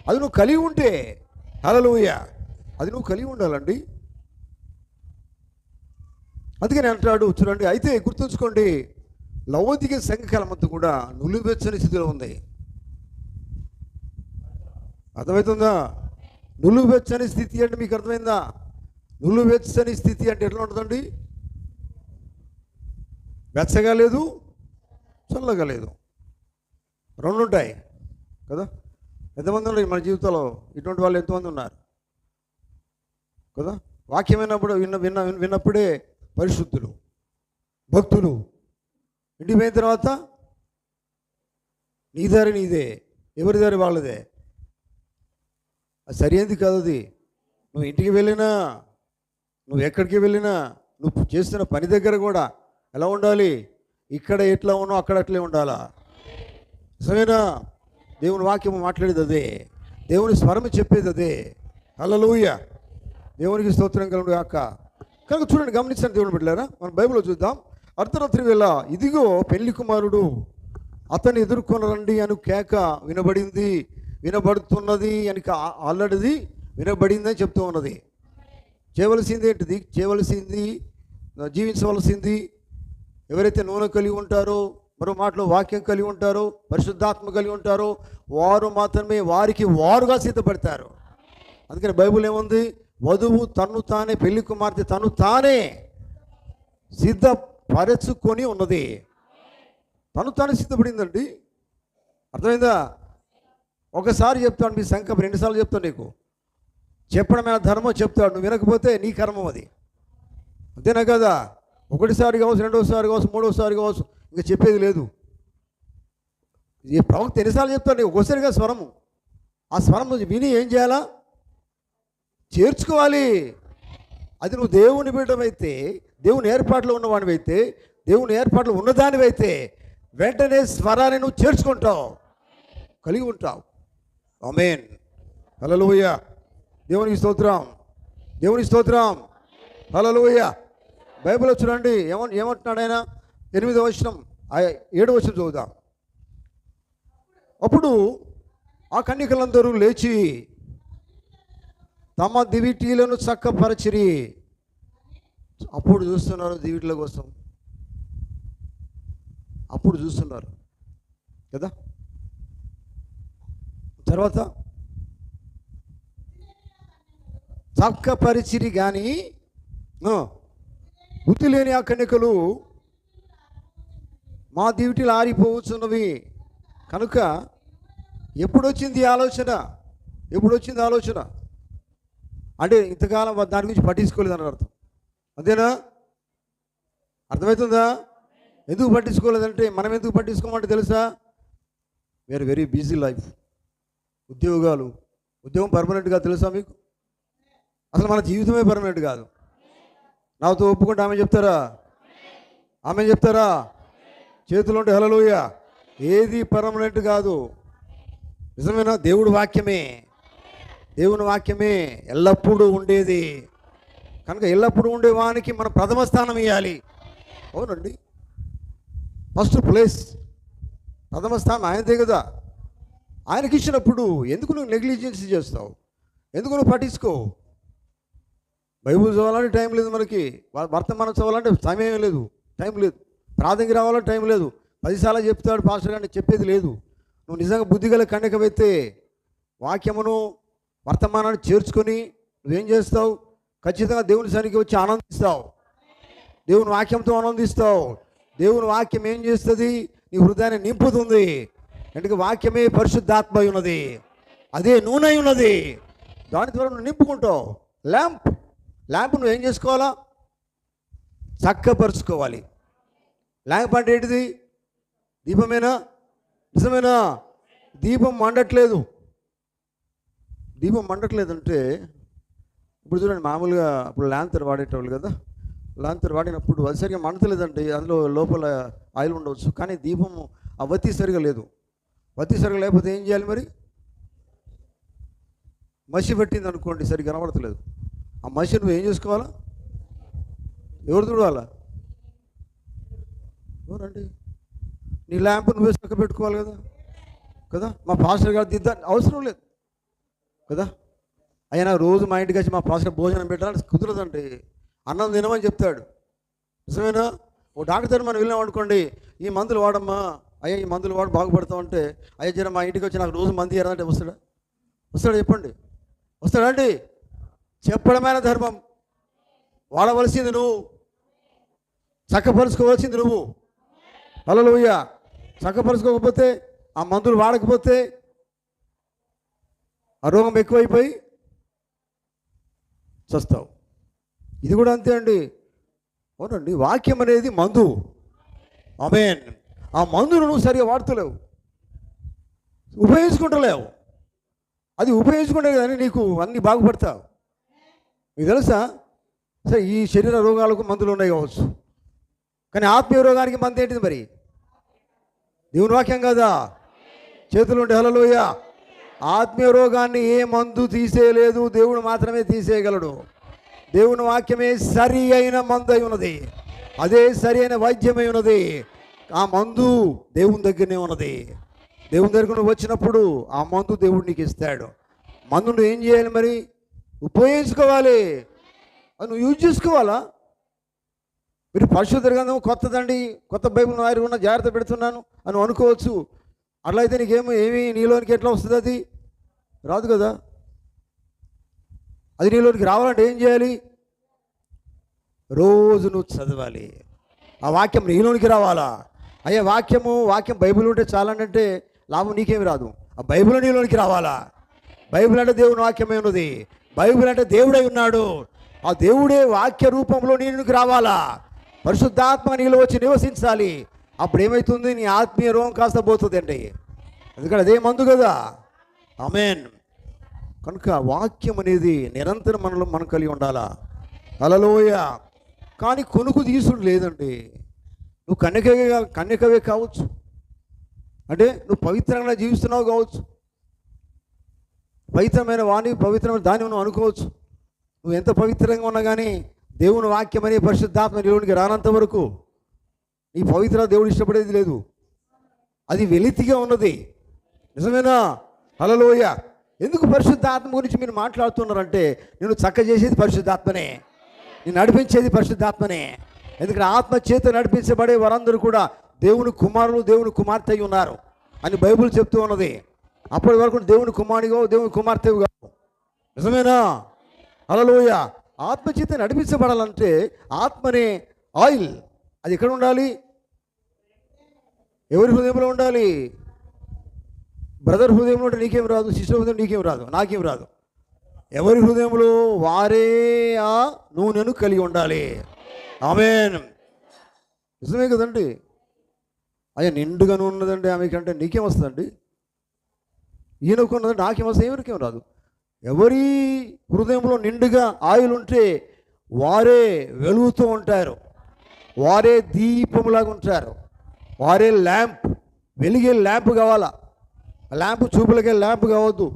అది నువ్వు కలిగి ఉంటే. హల్లెలూయా, అది నువ్వు కలిగి ఉండాలండి. అందుకని అంటాడు, చూడండి, అయితే గుర్తుంచుకోండి, లౌకిక సంఘకాలం అంతా కూడా నులివెచ్చని స్థితిలో ఉంది. అర్థమవుతుందా? నులివెచ్చని స్థితి అంటే మీకు అర్థమైందా? నులివెచ్చని స్థితి అంటే ఎట్లా ఉంటుందండి? వెచ్చగా లేదు, చల్లగా లేదు, రెండు ఉంటాయి కదా. ఎంతమంది ఉన్నారు మన జీవితంలో? ఇటువంటి వాళ్ళు ఎంతమంది ఉన్నారు కదా. వాక్యం విన్నప్పుడే పరిశుద్ధులు, భక్తులు. ఇంటికి పోయిన తర్వాత నీ దారి నీదే, ఎవరి దారి వాళ్ళదే. అది సరైనది కాదు. అది నువ్వు ఇంటికి వెళ్ళినా, నువ్వు ఎక్కడికి వెళ్ళినా నువ్వు చేస్తున్న పని దగ్గర కూడా ఎలా ఉండాలి? ఇక్కడ ఎట్లా ఉన్నావు అక్కడ అట్లే ఉండాలా? నిజమేనా? దేవుని వాక్యం మాట్లాడేది అదే, దేవుని స్వరం చెప్పేది అదే. హల్లెలూయా, దేవునికి స్తోత్రం కలుగును గాక. కనుక చూడండి, గమనించండి దేవుని బిడ్డలారా, మనం బైబిల్లో చూద్దాం. అర్ధరాత్రి వేళ ఇదిగో పెళ్లి కుమారుడు అతన్ని ఎదుర్కొనరండి అని కేక వినబడింది, వినబడుతున్నది అని ఆల్రెడీ వినబడింది అని చెప్తూ ఉన్నది. చేయవలసింది ఏంటిది? చేయవలసింది, జీవించవలసింది ఎవరైతే నూనె కలిగి ఉంటారో, మరో మాటలో వాక్యం కలిగి ఉంటారో, పరిశుద్ధాత్మ కలిగి ఉంటారో వారు మాత్రమే వారికి వారుగా సిద్ధపడతారు. అందుకని బైబిల్ ఏముంది? వధువు తను తానే, పెళ్లి కుమార్తె తను తానే సిద్ధపరచుకొని ఉన్నది. తను తానే సిద్ధపడిందండి. అర్థమైందా? ఒకసారి చెప్తాడు మీ సంకల్పం, రెండుసార్లు చెప్తాడు. నీకు చెప్పడమైన ధర్మం చెప్తాడు, నువ్వు వినకపోతే నీ కర్మం అది. అంతేనా కదా? ఒకటిసారి కావచ్చు, రెండోసారి కావచ్చు, మూడోసారి కావచ్చు, ఇంకా చెప్పేది లేదు. ఈ ప్రవక్త ఎన్నిసార్లు చెప్తాడు? నీకు ఒకసారిగా స్వరము, ఆ స్వరం విని ఏం చేయాలా? చేర్చుకోవాలి. అది నువ్వు దేవుని బిడ్డవైతే, దేవుని ఏర్పాట్లో ఉన్నవాడివైతే, దేవుని ఏర్పాట్లో ఉన్నదానివైతే వెంటనే స్వరాన్ని నువ్వు చేర్చుకుంటావు, కలిగి ఉంటావు. ఆమేన్, హల్లెలూయా, దేవునికి స్తోత్రం, దేవునికి స్తోత్రం, హల్లెలూయా. బైబిల్లో చూడండి ఏమంటున్నాడు ఆయన? 8వ వచనం, 7వ వచనం చదువుదాం. అప్పుడు ఆ కన్యకలందరూ లేచి తమ దివిటీలను చక్కపరచిరి. అప్పుడు చూస్తున్నారు దివిటీల కోసం, అప్పుడు చూస్తున్నారు కదా. తర్వాత చక్కపరిచిరి కానీ బుద్ధి లేని ఆ కన్యకలు మా దివిటీలు ఆరిపోవచ్చున్నవి. కనుక ఎప్పుడు వచ్చింది ఆలోచన? ఎప్పుడు వచ్చింది ఆలోచన అంటే ఇంతకాలం దాని గురించి పట్టించుకోలేదని అర్థం. అంతేనా? అర్థమవుతుందా? ఎందుకు పట్టించుకోలేదంటే, మనం ఎందుకు పట్టించుకోమంటే తెలుసా? We are very busy life. ఉద్యోగం పర్మనెంట్గా తెలుసా మీకు? అసలు మన జీవితమే పర్మనెంట్ కాదు. నాతో ఒప్పుకుంటే ఆమె చెప్తారా? ఆమె చెప్తారా? చేతులు ఉంటే హల్లెలూయా. ఏది పర్మనెంట్ కాదు. నిజమేనా? దేవుని వాక్యమే ఎల్లప్పుడూ ఉండేది. కనుక ఎల్లప్పుడూ ఉండేవానికి మనం ప్రథమ స్థానం ఇవ్వాలి. అవునండి, ఫస్ట్ ప్లేస్, ప్రథమ స్థానం ఆయనదే కదా. ఆయనకి ఇచ్చినప్పుడు ఎందుకు నువ్వు నెగ్లిజెన్సీ చేస్తావు? ఎందుకు నువ్వు పట్టించుకోవు? బైబుల్ చదవాలంటే టైం లేదు మనకి, వర్తమానం చదవాలంటే సమయం లేదు, టైం లేదు, ప్రార్థనకి రావాలంటే టైం లేదు. 10 సార్లు చెప్తాడు పాస్టర్ గారిని, చెప్పేది లేదు. నువ్వు నిజంగా బుద్ధిగల కన్యకవైతే వాక్యమును వర్తమానాన్ని చేర్చుకొని నువ్వేం చేస్తావు? ఖచ్చితంగా దేవుని సన్నిధికి వచ్చి ఆనందిస్తావు, దేవుని వాక్యంతో ఆనందిస్తావు. దేవుని వాక్యం ఏం చేస్తుంది? నీ హృదయాన్ని నింపుతుంది. ఎందుకంటే వాక్యమే పరిశుద్ధాత్మ ఉన్నది, అదే నూనె ఉన్నది. దాని ద్వారా నువ్వు నింపుకుంటావు. ల్యాంప్ నువ్వు ఏం చేసుకోవాలా? చక్కపరుచుకోవాలి. ల్యాంప్ అంటే ఏంటిది? దీపమేనా? నిజమేనా? దీపం మండట్లేదు అంటే ఇప్పుడు చూడండి, మామూలుగా ఇప్పుడు లాంతర్ వాడేటవాళ్ళు కదా, లాంతర్ వాడినప్పుడు అది సరిగా మండతలేదండి, అందులో లోపల ఆయిల్ ఉండవచ్చు, కానీ దీపము ఆ వత్తి సరిగా లేదు. వత్తి సరిగా లేకపోతే ఏం చేయాలి మరి? మసి పట్టింది అనుకోండి, సరిగ్గా కనబడతలేదు. ఆ మసి నువ్వు ఏం చేసుకోవాలా? ఎవరు చూడాలా? ఎవరండి? నీ ల్యాంప్ నువ్వే చక్క పెట్టుకోవాలి కదా. మా పాస్టర్ గారు అవసరం లేదు కదా. అయినా రోజు మా ఇంటికి వచ్చి మా పాస్టర్ భోజనం పెట్టాలని కుదరదండి. అన్నం తినమని చెప్తాడు. నిజమేనా? ఓ డాక్టర్ మనం వెళ్ళాం అనుకోండి, ఈ మందులు వాడమ్మా, అయ్యా ఈ మందులు వాడు బాగుపడతామంటే, అయ్యా జర మా ఇంటికి వచ్చి నాకు రోజు మంది ఇవ్వాలంటే వస్తాడా చెప్పండి? వస్తాడా అండి? చెప్పడమైన ధర్మం. వాడవలసింది నువ్వు, చక్కపరుచుకోవాల్సింది నువ్వు. హల్లెలూయా. చక్కపరుచుకోకపోతే, ఆ మందులు వాడకపోతే ఆ రోగం ఎక్కువైపోయి చస్తావు. ఇది కూడా అంతే అండి. అవునండి, వాక్యం అనేది మందు. ఆమేన్. ఆ మందును నువ్వు సరిగా వాడుతలేవు, ఉపయోగించుకుంటలేవు. అది ఉపయోగించుకుంటే కానీ నీకు అన్నీ బాగుపడతావు. మీకు తెలుసా? సరే ఈ శరీర రోగాలకు మందులు ఉన్నాయి కావచ్చు, కానీ ఆత్మీయ రోగానికి మందు ఏంటిది మరి? దేవుని వాక్యం కదా. చేతులు ఉంటే హల్లెలూయా. ఆత్మీయ రోగాన్ని ఏ మందు తీసేయలేదు, దేవుడు మాత్రమే తీసేయగలడు. దేవుని వాక్యమే సరి అయిన మందు అయి ఉన్నది, అదే సరి అయిన వైద్యమై ఉన్నది. ఆ మందు దేవుని దగ్గరనే ఉన్నది. దేవుని దగ్గర నువ్వు వచ్చినప్పుడు ఆ మందు దేవుడు నీకు ఇస్తాడు. మందును ఏం చేయాలి మరి? ఉపయోగించుకోవాలి, అది నువ్వు యూజ్ చేసుకోవాలా. మీరు పరిశుద్ధ గ్రంథం కొత్తదండి, కొత్త బైబిల్ ఉన్న జాగ్రత్త పెడుతున్నాను అని అనుకోవచ్చు. అట్లా అయితే ఏమి నీలోనికి ఎట్లా వస్తుంది? అది రాదు కదా. అది నీలోనికి రావాలంటే ఏం చేయాలి? రోజు నువ్వు చదవాలి, ఆ వాక్యం నీలోనికి రావాలా. అయ్యా వాక్యం బైబిల్ ఉంటే చాలంటే లాభం నీకేమి రాదు. ఆ బైబిల్ నీలోనికి రావాలా. బైబిల్ అంటే దేవుని వాక్యమే ఉన్నది, బైబిల్ అంటే దేవుడై ఉన్నాడు. ఆ దేవుడే వాక్య రూపంలో నీలోనికి రావాలా. పరిశుద్ధాత్మ నీలో వచ్చి నివసించాలి. అప్పుడు ఏమవుతుంది? నీ ఆత్మీయ రోగం కాస్త పోతుంది అండి, ఎందుకంటే అదే మందు కదా. ఆమేన్. కనుక వాక్యం అనేది నిరంతరం మనం కలిగి ఉండాలా. హల్లెలూయా. కానీ కొనుకు తీసుడు లేదండి. నువ్వు కన్యకవే కావచ్చు, అంటే నువ్వు పవిత్రంగా జీవిస్తున్నావు కావచ్చు, పవిత్రమైన పవిత్రమైన దాన్ని నువ్వు అనుకోవచ్చు. నువ్వు ఎంత పవిత్రంగా ఉన్నా కానీ దేవుని వాక్యం అనే పరిశుద్ధాత్మ దేవునికి రానంత వరకు నీ పవిత్ర దేవుడు ఇష్టపడేది లేదు, అది వెలితిగా ఉన్నది. నిజమేనా? హల్లెలూయా. ఎందుకు పరిశుద్ధాత్మ గురించి మీరు మాట్లాడుతున్నారంటే, నేను చక్క చేసేది పరిశుద్ధాత్మనే, నేను నడిపించేది పరిశుద్ధాత్మనే. ఎందుకంటే ఆత్మ చేత నడిపించబడే వారందరూ కూడా దేవుని కుమారులు, దేవుని కుమార్తె అయి ఉన్నారు అని బైబిల్ చెప్తూ ఉన్నది. అప్పటి వరకు దేవుని కుమారుడిగా, దేవుని కుమార్తెవు కావు. నిజమేనా? హల్లెలూయా. ఆత్మ చేత నడిపించబడాలంటే ఆత్మనే ఆయిల్ అది ఎక్కడ ఉండాలి? ఎవరి హృదయంలో ఉండాలి? బ్రదర్ హృదయంలో ఉంటే నీకేం రాదు, సిస్టర్ హృదయం నీకేం రాదు, నాకేం రాదు. ఎవరి హృదయంలో వారే ఆ నూనెను కలిగి ఉండాలి. ఆమేన్. నిజమే కదండి. అయ్యా నిండుగా నూనె ఉన్నదండి ఆమెకంటే నీకేం వస్తుందండి? ఈయనకు ఉన్నదంటే నాకేం వస్తుంది, ఎవరికేం రాదు. ఎవరి హృదయంలో నిండుగా ఆయిల్ ఉంటే వారే వెలుగుతూ ఉంటారు, వారే దీపములాగా ఉంటారు, వారే ల్యాంప్, వెలిగే ల్యాంప్ కావాలా. ల్యాంప్ చూపులకే ల్యాంప్ కావద్దు,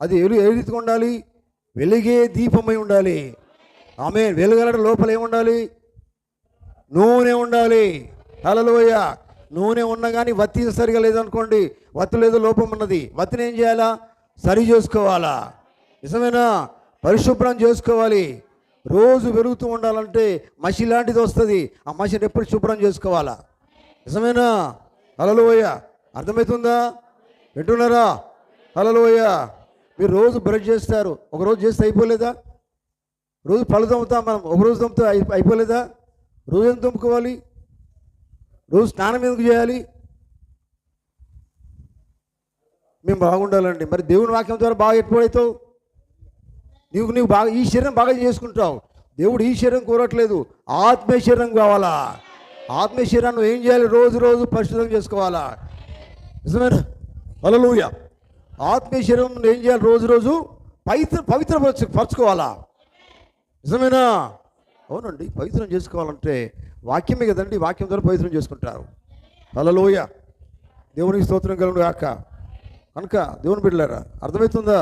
అది ఏ రీతిగా ఉండాలి? వెలిగే దీపమై ఉండాలి. ఆమె వెలుగలట లోపల ఏముండాలి? నూనె ఉండాలి. హల్లెలూయా. నూనె ఉన్నా కానీ వత్తి సరిగా లేదనుకోండి, వత్తి లేదో లోపం ఉన్నది. వత్తిని ఏం చేయాలా? సరి చేసుకోవాలా. నిజమేనా? పరిశుభ్రం చేసుకోవాలి. రోజు వెలుగుతూ ఉండాలంటే మసి లాంటిది వస్తుంది, ఆ మసిని ఎప్పుడు శుభ్రం చేసుకోవాలా. నిజమేనా? హల్లెలూయా. అర్థమవుతుందా? వింటున్నారా? హల్లెలూయా. మీరు రోజు బ్రష్ చేస్తారు, ఒకరోజు చేస్తే అయిపోలేదా? రోజు పళ్ళు తమ్ముతాం మనం, ఒకరోజు తమ్ముతా అయిపోలేదా? రోజు ఎంత తమ్ముకోవాలి? రోజు స్నానం ఎందుకు చేయాలి? మేము బాగుండాలండి. మరి దేవుని వాక్యం ద్వారా బాగా ఎప్పుడైతావు? నీవు బాగా ఈ శరీరం బాగా చేసుకుంటావు. దేవుడు ఈ శరీరం కోరట్లేదు, ఆత్మీయ శరీరం కావాలా. ఆత్మీయ శరీరాన్ని ఏం చేయాలి? రోజు పరిశుద్ధం చేసుకోవాలా. నిజమేనా? హల్లెలూయా. ఆత్మీయ శరీరం ఏం చేయాలి? రోజు పవిత్రపరచుకోవాలా. నిజమేనా? అవునండి. పవిత్రం చేసుకోవాలంటే వాక్యమే కదండి, వాక్యం ద్వారా పవిత్రం చేసుకుంటారు. హల్లెలూయా. దేవునికి స్తోత్రం కలుగును గాక. కనుక దేవుని బిడ్డలారా, అర్థమవుతుందా?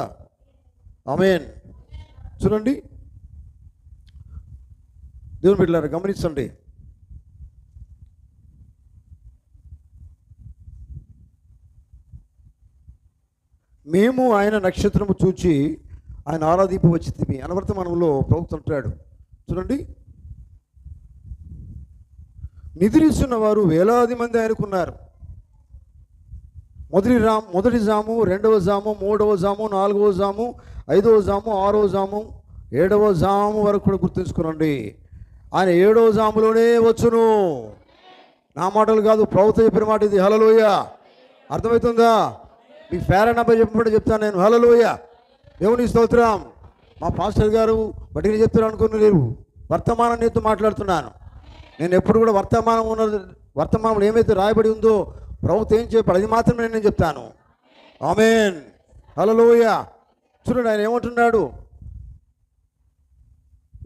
ఆమేన్. చూడండి దేవుని బిడ్డలారా, గమనించండి. మేము ఆయన నక్షత్రము చూచి ఆయన ఆరాధింపు వచ్చింది అనవర్తమానంలో ప్రవక్త అంటాడు. చూడండి, నిద్రిస్తున్న వారు వేలాది మంది ఆయనకున్నారు. మొదటి జాము, రెండవ జాము, మూడవ జాము, నాలుగవ జాము, ఐదవ జాము, ఆరవ జాము, ఏడవ జాము వరకు కూడా గుర్తుంచుకోనండి. ఆయన ఏడవ జాములోనే వచ్చును. నా మాటలు కాదు, ప్రవక్త చెప్పిన మాట ఇది. హల్లెలూయా. అర్థమవుతుందా? మీకు ఫేరన్ అబ్బాయి చెప్పినప్పుడు చెప్తాను నేను. హల్లెలూయా. దేవుని స్తోత్రం. మా పాస్టర్ గారు బట్టిగా చెప్తారు అనుకుని లేరు, వర్తమానం నేతో మాట్లాడుతున్నాను. నేను ఎప్పుడు కూడా వర్తమానంలో ఏమైతే రాయబడి ఉందో ప్రవక్త ఏం చెప్పాడు అది మాత్రమే నేను చెప్తాను. ఆమేన్. హల్లెలూయా. చూడండి, ఆయన ఏమంటున్నాడు?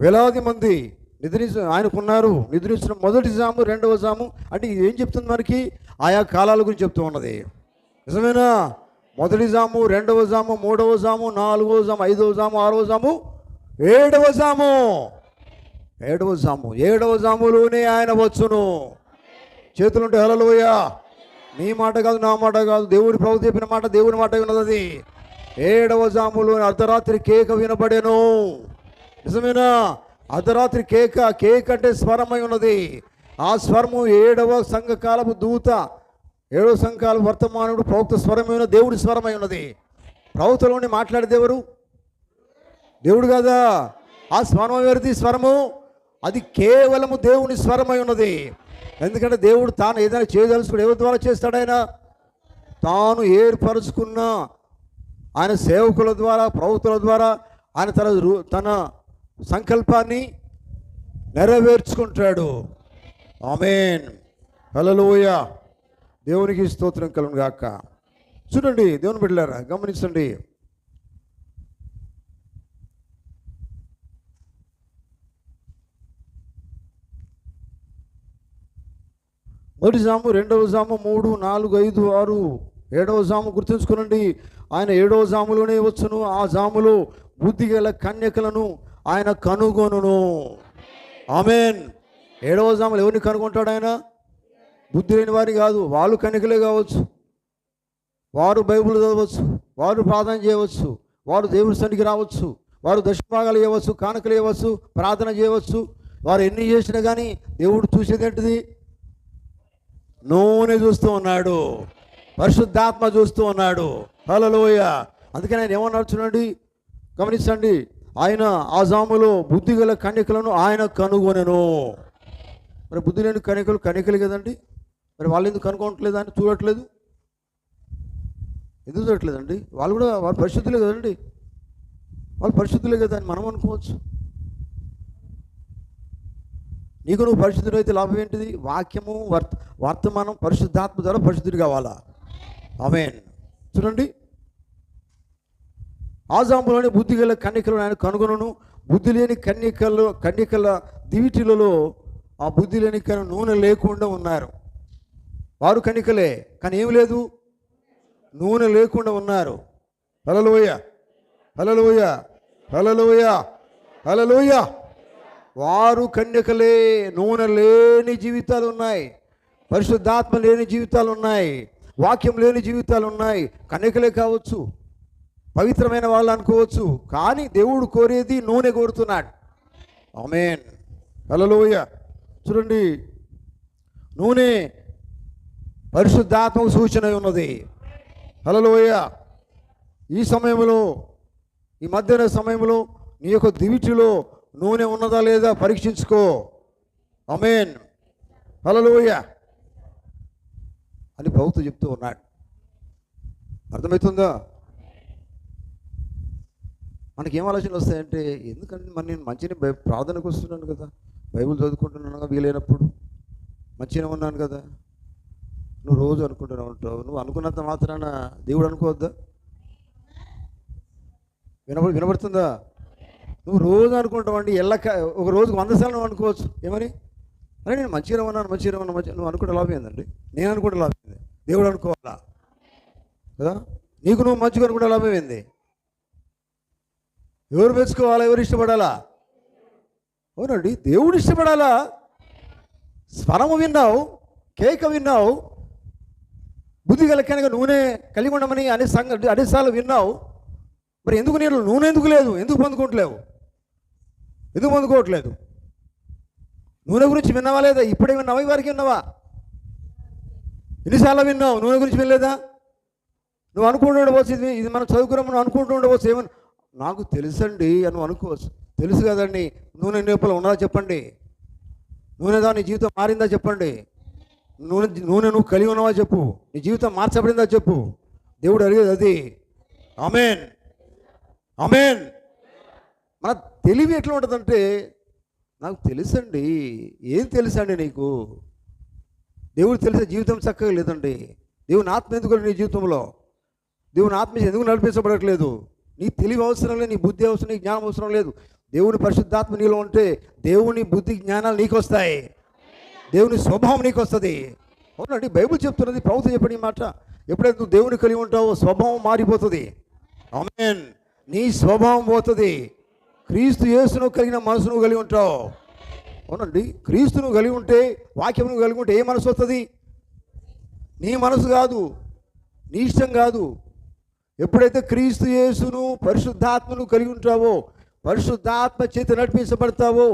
వేలాది మంది ఆయనకున్నారు. నిద్రించిన మొదటి జాము, రెండవ జాము అంటే ఏం చెప్తుంది మనకి? ఆయా కాలాల గురించి చెప్తూ ఉన్నది. నిజమేనా? మొదటి జాము, రెండవ జాము, మూడవ జాము, నాలుగవ జాము, ఐదవ జాము, ఆరవ జాము, ఏడవ జాము. ఏడవ జాములోనే ఆయన వచ్చును. చేతులుంటే హల్లెలూయా. నీ మాట కాదు, నా మాట కాదు, దేవుని ప్రభు చెప్పిన మాట, దేవుని మాట ఉన్నది. అది ఏడవ జాములోని అర్ధరాత్రి కేక వినబడెను. నిజమేనా? అర్ధరాత్రి కేక అంటే స్వరమై ఉన్నది. ఆ స్వరము ఏడవ సంఘకాలపు దూత, ఏడవ సంఘకాల వర్తమానుడు, ప్రవక్త స్వరమైన దేవుడి స్వరమై ఉన్నది. ప్రవక్తలోని మాట్లాడేది ఎవరు? దేవుడు కదా. ఆ స్వరం ఎవరిది? స్వరము అది కేవలము దేవుని స్వరమై ఉన్నది. ఎందుకంటే దేవుడు తాను ఏదైనా చేయదలుచుకుని ఎవరి ద్వారా చేస్తాడు? ఆయన తాను ఏర్పరచుకున్న ఆయన సేవకుల ద్వారా, ప్రవక్తల ద్వారా ఆయన తన సంకల్పాన్ని నెరవేర్చుకుంటాడు. ఆమేన్. హల్లెలూయా. దేవునికి స్తోత్రం కలుగును గాక. చూడండి దేవుని బిడ్డలారా, గమనించండి. మొదటి జాము, రెండవ జాము, 3, 4, 5, 6, 7వ జాము గుర్తుంచుకోనండి. ఆయన 7వ జాములోనే వచ్చును. ఆ జాములో బుద్ధిగల కన్యకలను ఆయన కనుగొనును. ఆమేన్. 7వ జాములు ఎవరిని కనుగొంటాడు ఆయన? బుద్ధి లేని వారిని కాదు. వాళ్ళు కన్యకలే కావచ్చు, వారు బైబిల్ చదవచ్చు, వారు ప్రార్థన చేయవచ్చు, వారు దేవుని సన్నిధికి రావచ్చు, వారు దశభాగాలు ఇవ్వచ్చు, కానుకలు ఇవ్వచ్చు, ప్రార్థన చేయవచ్చు. వారు ఎన్ని చేసినా కానీ దేవుడు చూసేది ఏంటిది? నూనె చూస్తూ ఉన్నాడు, పరిశుద్ధాత్మ చూస్తూ ఉన్నాడు. హల్లెలూయా. అందుకని ఆయన ఏమన్నాడు చూడండి, గమనించండి. ఆయన ఆ జాములో బుద్ధిగల కన్యకలను ఆయన కనుగొనెను. మరి బుద్ధి లేని కన్యకలు కదండి. మరి వాళ్ళు ఎందుకు కనుగొనట్లేదు? అని చూడట్లేదు. ఎందుకు చూడట్లేదండి? వాళ్ళు పరిశుద్ధులే కదండి. వాళ్ళు పరిశుద్ధులే కదా అని మనం అనుకోవచ్చు. నీకు నువ్వు పరిశుద్ధుడు అయితే లాభం ఏంటిది? వాక్యము వర్తమానం పరిశుద్ధాత్మ ద్వారా పరిశుద్ధుడు కావాలా. ఆమేన్. చూడండి, ఆ జాములోని బుద్ధిగల కన్యకలను ఆయన కనుగొనను. బుద్ధి లేని కన్యకల దివిటిలలో ఆ బుద్ధి లేని నూనె లేకుండా ఉన్నారు. వారు కన్యకలే, కానీ ఏమి లేదు, నూనె లేకుండా ఉన్నారు. హల్లెలూయా, హల్లెలూయా, హల్లెలూయా, హల్లెలూయా. వారు కన్యకలే, నూనె లేని జీవితాలు ఉన్నాయి, పరిశుద్ధాత్మ లేని జీవితాలు ఉన్నాయి, వాక్యం లేని జీవితాలు ఉన్నాయి. కన్యకలే కావచ్చు, పవిత్రమైన వాళ్ళు అనుకోవచ్చు, కానీ దేవుడు కోరేది నూనె కోరుతున్నాడు. ఆమేన్. హల్లెలూయా. చూడండి, నూనె పరిశుద్ధాత్మకు సూచన ఉన్నది. హల్లెలూయా. ఈ సమయంలో, ఈ మధ్యాహ్న సమయంలో నీ యొక్క దివిటిలో నూనె ఉన్నదా లేదా పరీక్షించుకో. ఆమేన్. హల్లెలూయా అని ప్రభుత్వం చెప్తూ ఉన్నాడు. అర్థమవుతుందా? మనకేం ఆలోచనలు వస్తాయంటే, ఎందుకంటే మరి నేను మంచిగా ప్రార్థనకు వస్తున్నాను కదా, బైబిల్ చదువుకుంటున్నాను కదా, వీలైనప్పుడు మంచిగా ఉన్నాను కదా. నువ్వు రోజు అనుకుంటూనే ఉంటావు. నువ్వు అనుకున్నంత మాత్రాన దేవుడు అనుకోవద్దా? వినబడుతుందా? నువ్వు రోజు అనుకుంటావండి, ఒక రోజుకు 100 సార్లు నువ్వు అనుకోవచ్చు. ఏమని? అరే నేను మంచిగా ఉన్నాను, నువ్వు అనుకుంటే లాభం ఏందండి? నేను అనుకుంటే లాభం ఏంది? దేవుడు అనుకోవాలా కదా? నీకు నువ్వు మంచిగా అనుకుంటే లాభం ఏంది? ఎవరు మెచ్చుకోవాలా? ఎవరు ఇష్టపడాలా? అవునండి, దేవుడు ఇష్టపడాలా. స్వరము విన్నావు, కేక విన్నావు, బుద్ధిగల కనుక నూనె కలిగి ఉండమని అనేసార్లు విన్నావు. మరి ఎందుకు నేను నూనె ఎందుకు లేదు? ఎందుకు పొందుకోవట్లేవు? ఎందుకు పొందుకోవట్లేదు? నూనె గురించి విన్నావా లేదా? ఇప్పుడే విన్నావా? వారికి విన్నావా? ఎన్నిసార్లు విన్నావు? నూనె గురించి వినలేదా? నువ్వు అనుకుంటూ ఉండవచ్చు, ఇది మనం చదువుకున్నాము, నువ్వు అనుకుంటూ ఉండవచ్చు. ఏమని? నాకు తెలుసండి అని నువ్వు అనుకోవచ్చు. తెలుసు కదండి. నూనె లోపల ఉన్నదా చెప్పండి. నూనెదా నీ జీవితం మారిందా చెప్పండి. నూనె నువ్వు కలిగి ఉన్నావా చెప్పు. నీ జీవితం మార్చబడిందా చెప్పు. దేవుడు అడిగేది అది. ఆమేన్, ఆమేన్. మన తెలివి ఎట్లా ఉంటుందంటే, నాకు తెలుసండి. ఏం తెలుసండి నీకు? దేవుడు తెలిసే జీవితం చక్కగా లేదండి. దేవుని ఆత్మ ఎందుకు నీ జీవితంలో? దేవుని ఆత్మ ఎందుకు నడిపించబడట్లేదు? నీ తెలివి అవసరం లేదు, నీ బుద్ధి అవసరం, నీ జ్ఞానం అవసరం లేదు. దేవుని పరిశుద్ధాత్మ నీలో ఉంటే దేవుని బుద్ధి జ్ఞానాలు నీకు వస్తాయి, దేవుని స్వభావం నీకు వస్తుంది. అవునండి, బైబిల్ చెప్తున్నది, ప్రవక్త చెప్పిన ఈ మాట. ఎప్పుడైతే నువ్వు దేవుని కలిగి ఉంటావో స్వభావం మారిపోతుంది. ఆమేన్. నీ స్వభావం పోతుంది. క్రీస్తు యేసును కలిగిన మనసును కలిగి ఉంటావు. అవునండి, క్రీస్తును కలిగి ఉంటే, వాక్యమును కలిగి ఉంటే ఏ మనసు వస్తుంది? నీ మనసు కాదు, నీ ఇష్టం కాదు. ఎప్పుడైతే క్రీస్తు యేసును పరిశుద్ధాత్మను కలిగి ఉంటావో, పరిశుద్ధాత్మ చేత నడిపించబడతావో,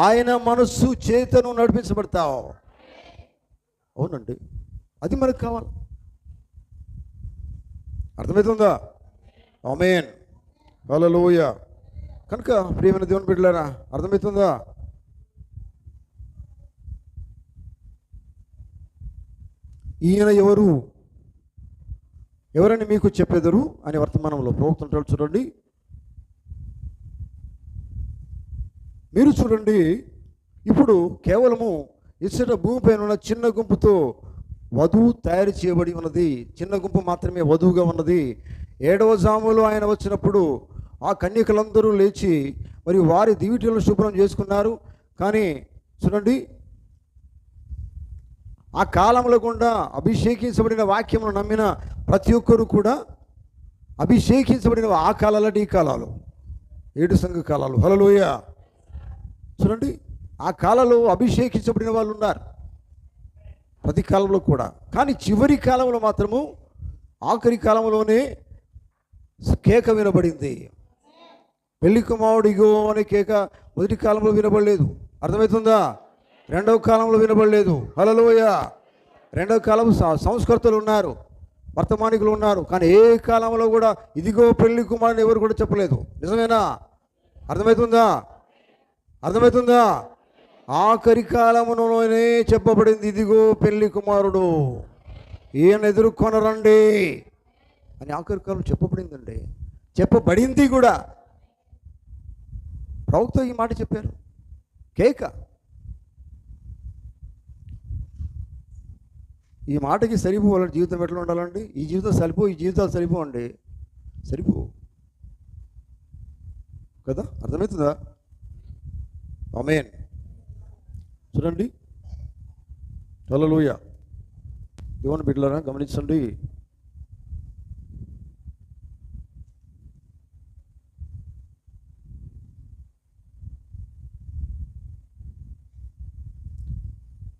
ఆయన మనస్సు చేతను నడిపించబడతావు. అవునండి, అది మనకు కావాలి. అర్థమవుతుందా? ఆమేన్. హల్లెలూయా. కనుక ప్రియమైన దేవుని బిడ్డలారా, అర్థమవుతుందా? ఈయన ఎవరని మీకు చెప్పెదరు అని వర్తమానంలో ప్రవక్త చూడండి. మీరు చూడండి, ఇప్పుడు కేవలము ఇచ్చట భూమిపైన ఉన్న చిన్న గుంపుతో వధువు తయారు చేయబడి ఉన్నది. చిన్న గుంపు మాత్రమే వధువుగా ఉన్నది. 7వ జాములో ఆయన వచ్చినప్పుడు ఆ కన్యకలందరూ లేచి మరి వారి దివిటీలను శుభ్రం చేసుకున్నారు. కానీ చూడండి, ఆ కాలంలో గుండా అభిషేకించబడిన వాక్యమును నమ్మిన ప్రతి ఒక్కరు కూడా అభిషేకించబడిన ఆ కాలాలు, ఈ కాలాలు 7 సంఘ కాలాలు. హల్లెలూయా. చూడండి, ఆ కాలంలో అభిషేకించబడిన వాళ్ళు ఉన్నారు ప్రతి కాలంలో కూడా. కానీ చివరి కాలంలో మాత్రము, ఆఖరి కాలంలోనే కేక వినబడింది. పెళ్లి కుమారుడిగో అనే కేక మొదటి కాలంలో వినబడలేదు. అర్థమవుతుందా? 2వ కాలంలో వినబడలేదు. హల్లెలూయా. 2వ కాలం సంస్కర్తలు ఉన్నారు, వర్తమానికులు ఉన్నారు. కానీ ఏ కాలంలో కూడా ఇదిగో పెళ్లి కుమారుని ఎవరు కూడా చెప్పలేదు. నిజమేనా? అర్థమవుతుందా? అర్థమవుతుందా? ఆఖరి కాలములోనే చెప్పబడింది, ఇదిగో పెళ్లి కుమారుడు, ఈయన ఎదుర్కొనరండి అని ఆఖరి కాలం చెప్పబడిందండి. చెప్పబడింది కూడా. ప్రవక్త ఈ మాట చెప్పారు. కేక. ఈ మాటకి సరిపోవాలంటే జీవితం ఎట్లా ఉండాలండి? ఈ జీవితం ఈ జీవితాలు సరిపోండి, సరిపో కదా. అర్థమవుతుందా? ఆమేన్. చూడండి, హల్లెలూయా. దేవుని బిడ్డలారా గమనించండి.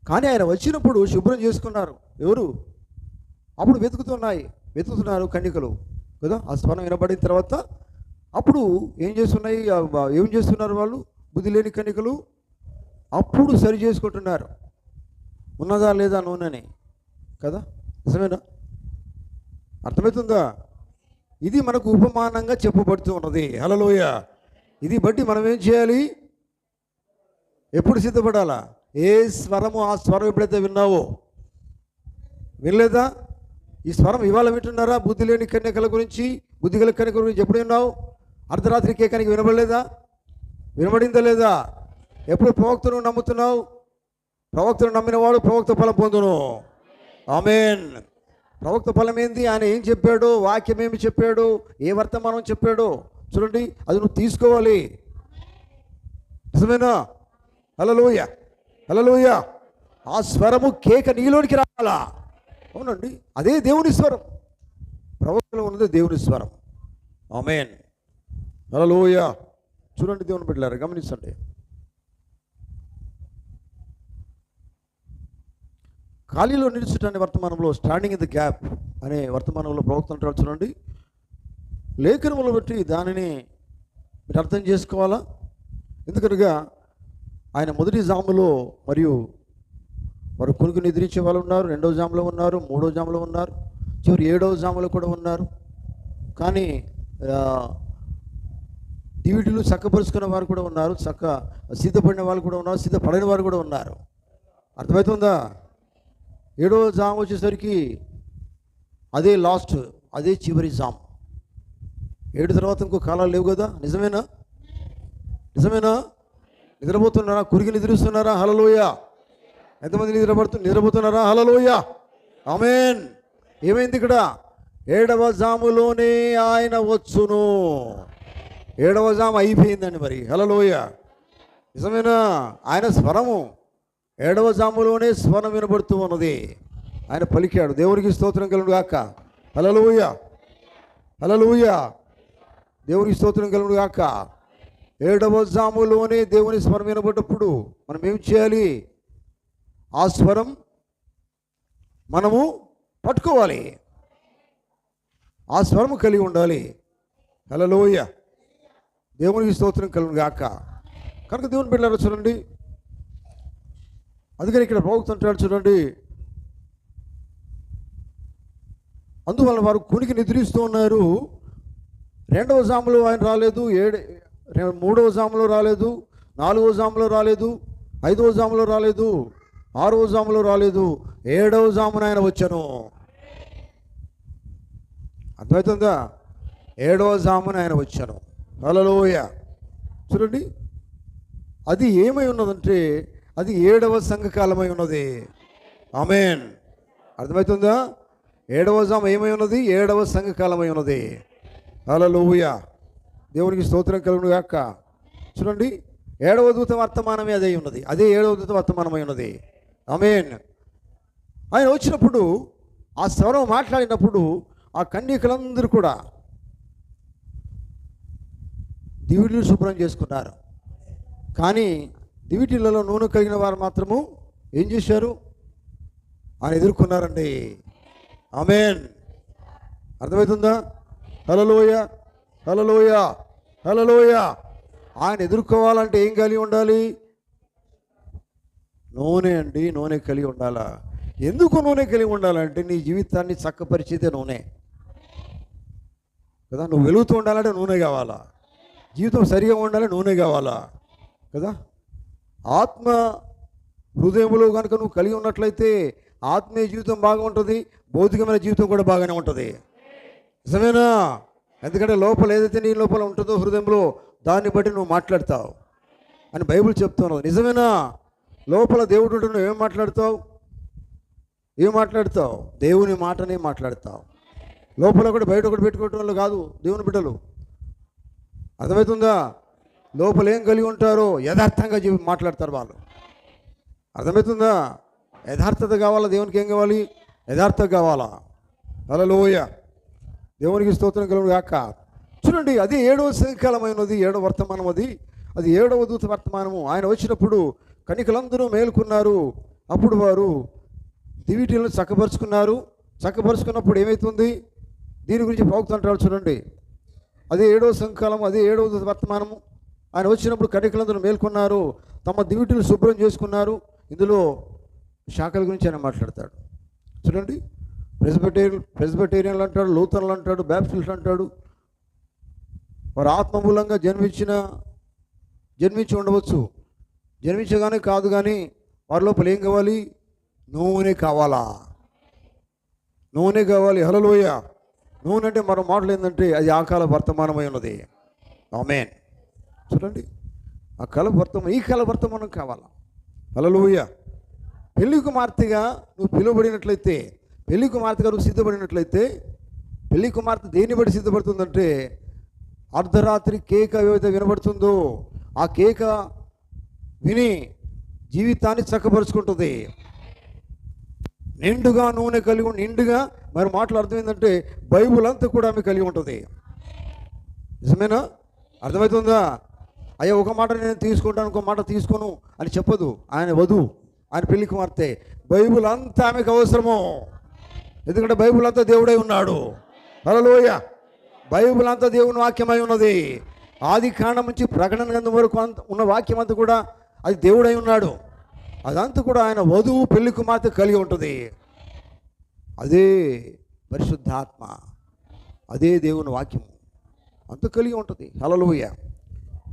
కానీ ఆయన వచ్చినప్పుడు శుభ్రం చేసుకున్నారు. ఎవరు? అప్పుడు వెతుకుతున్నారు కన్యకలు కదా. ఆ స్వరం వినబడిన తర్వాత అప్పుడు ఏం చేస్తున్నారు వాళ్ళు? బుద్ధి లేని కన్యకలు అప్పుడు సరి చేసుకుంటున్నారు, ఉన్నదా లేదా నూనెని కదా. నిజమేనా? అర్థమవుతుందా? ఇది మనకు ఉపమానంగా చెప్పబడుతూ ఉన్నది. హల్లెలూయా. ఇది బట్టి మనం ఏం చేయాలి? ఎప్పుడు సిద్ధపడాలా? ఏ స్వరము ఆ స్వరం ఎప్పుడైతే విన్నావో, వినలేదా? ఈ స్వరం ఇవాళ వింటున్నారా? బుద్ధి లేని కన్యకల గురించి, బుద్ధి గల కన్యకల గురించి ఎప్పుడు విన్నావు? అర్ధరాత్రి కేకానికి వినబడలేదా? వినబడిందా లేదా? ఎప్పుడు ప్రవక్తను నమ్ముతున్నావు? ప్రవక్తను నమ్మిన వాడు ప్రవక్త ఫలం పొందును. ఆమేన్. ప్రవక్త ఫలం ఏంది? ఆయన ఏం చెప్పాడు, వాక్యం ఏమి చెప్పాడు, ఏ వర్తమానం చెప్పాడో చూడండి, అది నువ్వు తీసుకోవాలి. నిజమేనా? హల్లెలూయా. హల్లెలూయా. ఆ స్వరము కేక నీలోనికి రావాలా? అవునండి, అదే దేవుని స్వరం. ప్రవక్తలో ఉన్నది దేవుని స్వరం. ఆమేన్. హల్లెలూయా. చూడండి దేవుని బిడ్డలారా గమనించండి. ఖాళీలో నిలుచుటనే వర్తమానంలో స్టాండింగ్ ఇన్ ద గ్యాప్ అనే వర్తమానంలో ప్రవక్త అంటారు. చూడండి, లేఖనములు బట్టి దానిని మీరు అర్థం చేసుకోవాలా. ఎందుకనగా ఆయన మొదటి జాములో మరియు వారు కొనుక్కు నిద్రించే వాళ్ళు ఉన్నారు, 2వ జాములో ఉన్నారు, 3వ జాములో ఉన్నారు, చివరి 7వ జాములో కూడా ఉన్నారు. కానీ దివిటీలు చక్కపరుచుకున్న వారు కూడా ఉన్నారు, సిద్ధపడిన వాళ్ళు కూడా ఉన్నారు, సిద్ధపడిన వారు కూడా ఉన్నారు. అర్థమవుతుందా? 7వ జాము వచ్చేసరికి అదే లాస్ట్, అదే చివరి జామ్. 7 తర్వాత ఇంకో కాలాలు లేవు కదా. నిజమేనా? నిజమేనా? నిద్రపోతున్నారా? కురికి నిద్రిస్తున్నారా? హల్లెలూయా. ఎంతమంది నిద్రపోతున్నారా? హల్లెలూయా. ఆమేన్. ఏమైంది ఇక్కడ? 7వ జాములోనే ఆయన వచ్చును. 7వ జాము అయిపోయిందండి. మరి హల్లెలూయ. నిజమేనా? ఆయన స్వరము 7వ జాములోనే స్వరం వినబడుతూ ఉన్నది. ఆయన పలికాడు. దేవునికి స్తోత్రం కలుగును గాక. హల్లెలూయ, హల్లెలూయ. దేవునికి స్తోత్రం కలుగును గాక. 7వ జాములోనే దేవుని స్వరం వినబడ్డప్పుడు మనం ఏం చేయాలి? ఆ స్వరం మనము పట్టుకోవాలి. ఆ స్వరము కలిగి ఉండాలి. హల్లెలూయ. దేవునికి స్తోత్రం కలుగును గాక. కనుక దేవుని బిడ్డలారా చూడండి, అందుకని ఇక్కడ ప్రవక్త అంటాడు చూడండి, అందువల్ల వారు కునికి నిద్రిస్తూ ఉన్నారు. 2వ జాములో ఆయన రాలేదు, 3వ జాములో రాలేదు, 4వ జాములో రాలేదు, 5వ జాములో రాలేదు, 6వ జాములో రాలేదు, 7వ జామున ఆయన వచ్చాను. అర్థమవుతుందా? 7వ జామున ఆయన వచ్చాను. హల్లెలూయ. చూడండి, అది ఏమై ఉన్నదంటే అది 7వ సంఘకాలమై ఉన్నది. ఆమేన్. అర్థమవుతుందా? 7వ జాము ఏమై ఉన్నది? 7వ సంఘకాలమై ఉన్నది. హల్లెలూయ. దేవునికి స్తోత్రం కలుగును గాక. చూడండి, 7వ దూత వర్తమానమే అదే ఉన్నది. అదే 7వ దూత వర్తమానమై ఉన్నది. ఆమేన్. ఆయన వచ్చినప్పుడు ఆ స్వరం మాట్లాడినప్పుడు ఆ కన్యకలందరూ కూడా దివిటీలు శుభ్రం చేసుకున్నారు. కానీ దివిటీలలో నూనె కలిగిన వారు మాత్రము ఏం చేశారు? ఆయన ఎదుర్కొన్నారండి. ఆమేన్. అర్థమవుతుందా? హల్లెలూయ, హల్లెలూయ, హల్లెలూయ. ఆయన ఎదుర్కోవాలంటే ఏం కలిగి ఉండాలి? నూనె అండి. నూనె కలిగి ఉండాలా? ఎందుకు నూనె కలిగి ఉండాలంటే నీ జీవితాన్ని చక్కపరిచేదే నూనె కదా. నువ్వు వెలుగుతూ ఉండాలంటే నూనె కావాలా? జీవితం సరిగా ఉండాలి, నూనె కావాలా కదా. ఆత్మ హృదయంలో కనుక నువ్వు కలిగి ఉన్నట్లయితే ఆత్మీయ జీవితం బాగా ఉంటుంది, భౌతికమైన జీవితం కూడా బాగానే ఉంటుంది. నిజమేనా? ఎందుకంటే లోపల ఏదైతే నీ లోపల ఉంటుందో హృదయంలో దాన్ని బట్టి నువ్వు మాట్లాడతావు అని బైబిల్ చెప్తున్నది. నిజమేనా? లోపల దేవుడు ఉంటే నువ్వు ఏం మాట్లాడతావు? దేవుని మాటనే మాట్లాడతావు. లోపల ఒకటి బయట ఒకటి పెట్టుకోవటం వల్ల కాదు దేవుని బిడ్డలు. అర్థమవుతుందా? లోపల ఏం కలిగి ఉంటారో యథార్థంగా మాట్లాడతారు వాళ్ళు. అర్థమవుతుందా? యథార్థత కావాలా? దేవునికి ఏం కావాలి? యథార్థత కావాలా? హల్లెలూయ. దేవునికి స్తోత్రం కలుగును గాక. చూడండి, అది 7వ సంఘకాలమైనది, 7వ వర్తమానం. అది 7వ దూత వర్తమానము. ఆయన వచ్చినప్పుడు కన్యకలందరూ మేలుకున్నారు. అప్పుడు వారు దివిటీలను చక్కపరుచుకున్నారు. చక్కపరుచుకున్నప్పుడు ఏమవుతుంది? దీని గురించి ప్రవక్త అంటాడు చూడండి. అదే 7వ సంఘకాలం, అదే 7వ దూత వర్తమానము. ఆయన వచ్చినప్పుడు కన్యకలందరూ మేల్కొన్నారు, తమ దివిటీలు శుభ్రం చేసుకున్నారు. ఇందులో శాఖల గురించి ఆయన మాట్లాడతాడు చూడండి. ప్రెస్బిటేరియన్లు అంటాడు, లూథరన్లు అంటాడు, బ్యాప్టిస్టులు అంటాడు. వారు ఆత్మమూలంగా జన్మించి ఉండవచ్చు, జన్మించగానే కాదు. కానీ వారి లోపల ఏం కావాలి? నూనె కావాలా? నూనె కావాలి. హల్లెలూయ. నూనె అంటే మరో మాటలు ఏంటంటే అది ఆ కాల వర్తమానమై ఉన్నది. ఆమేన్. చూడండి, ఆ కాల వర్తమానం ఈ కాల వర్తమానం కావాలా? హల్లెలూయ. పెళ్లి కుమార్తెగా నువ్వు పిలువబడినట్లయితే, పెళ్లి కుమార్తెగా నువ్వు సిద్ధపడినట్లయితే, పెళ్లి కుమార్తె దేన్ని బట్టి సిద్ధపడుతుందంటే అర్ధరాత్రి కేక ఏదైతే వినబడుతుందో ఆ కేక విని జీవితాన్ని చక్కపరుచుకుంటుంది. నిండుగా నూనె కలిగి నిండుగా మరి మాటలు అర్థమైందంటే బైబుల్ అంతా కూడా ఆమె కలిగి ఉంటుంది. నిజమేనా? అర్థమవుతుందా? అయ్యా ఒక మాట నేను తీసుకుంటాను, ఇంకో మాట తీసుకోను అని చెప్పదు ఆయన వధువు, ఆయన పెళ్లి కుమార్తె. బైబుల్ అంతా ఆమెకు అవసరము. ఎందుకంటే బైబుల్ అంతా దేవుడై ఉన్నాడు. హల్లెలూయ. బైబుల్ అంతా దేవుని వాక్యమై ఉన్నది. ఆది కాండం నుంచి ప్రకటన గ్రంథం వరకు ఉన్న వాక్యం అంతా కూడా అది దేవుడై ఉన్నాడు. అదంతా కూడా ఆయన వధువు పెళ్లి కుమార్తె కలిగి ఉంటుంది. అదే పరిశుద్ధాత్మ, అదే దేవుని వాక్యం అంత కలిగి ఉంటుంది. హల్లెలూయ.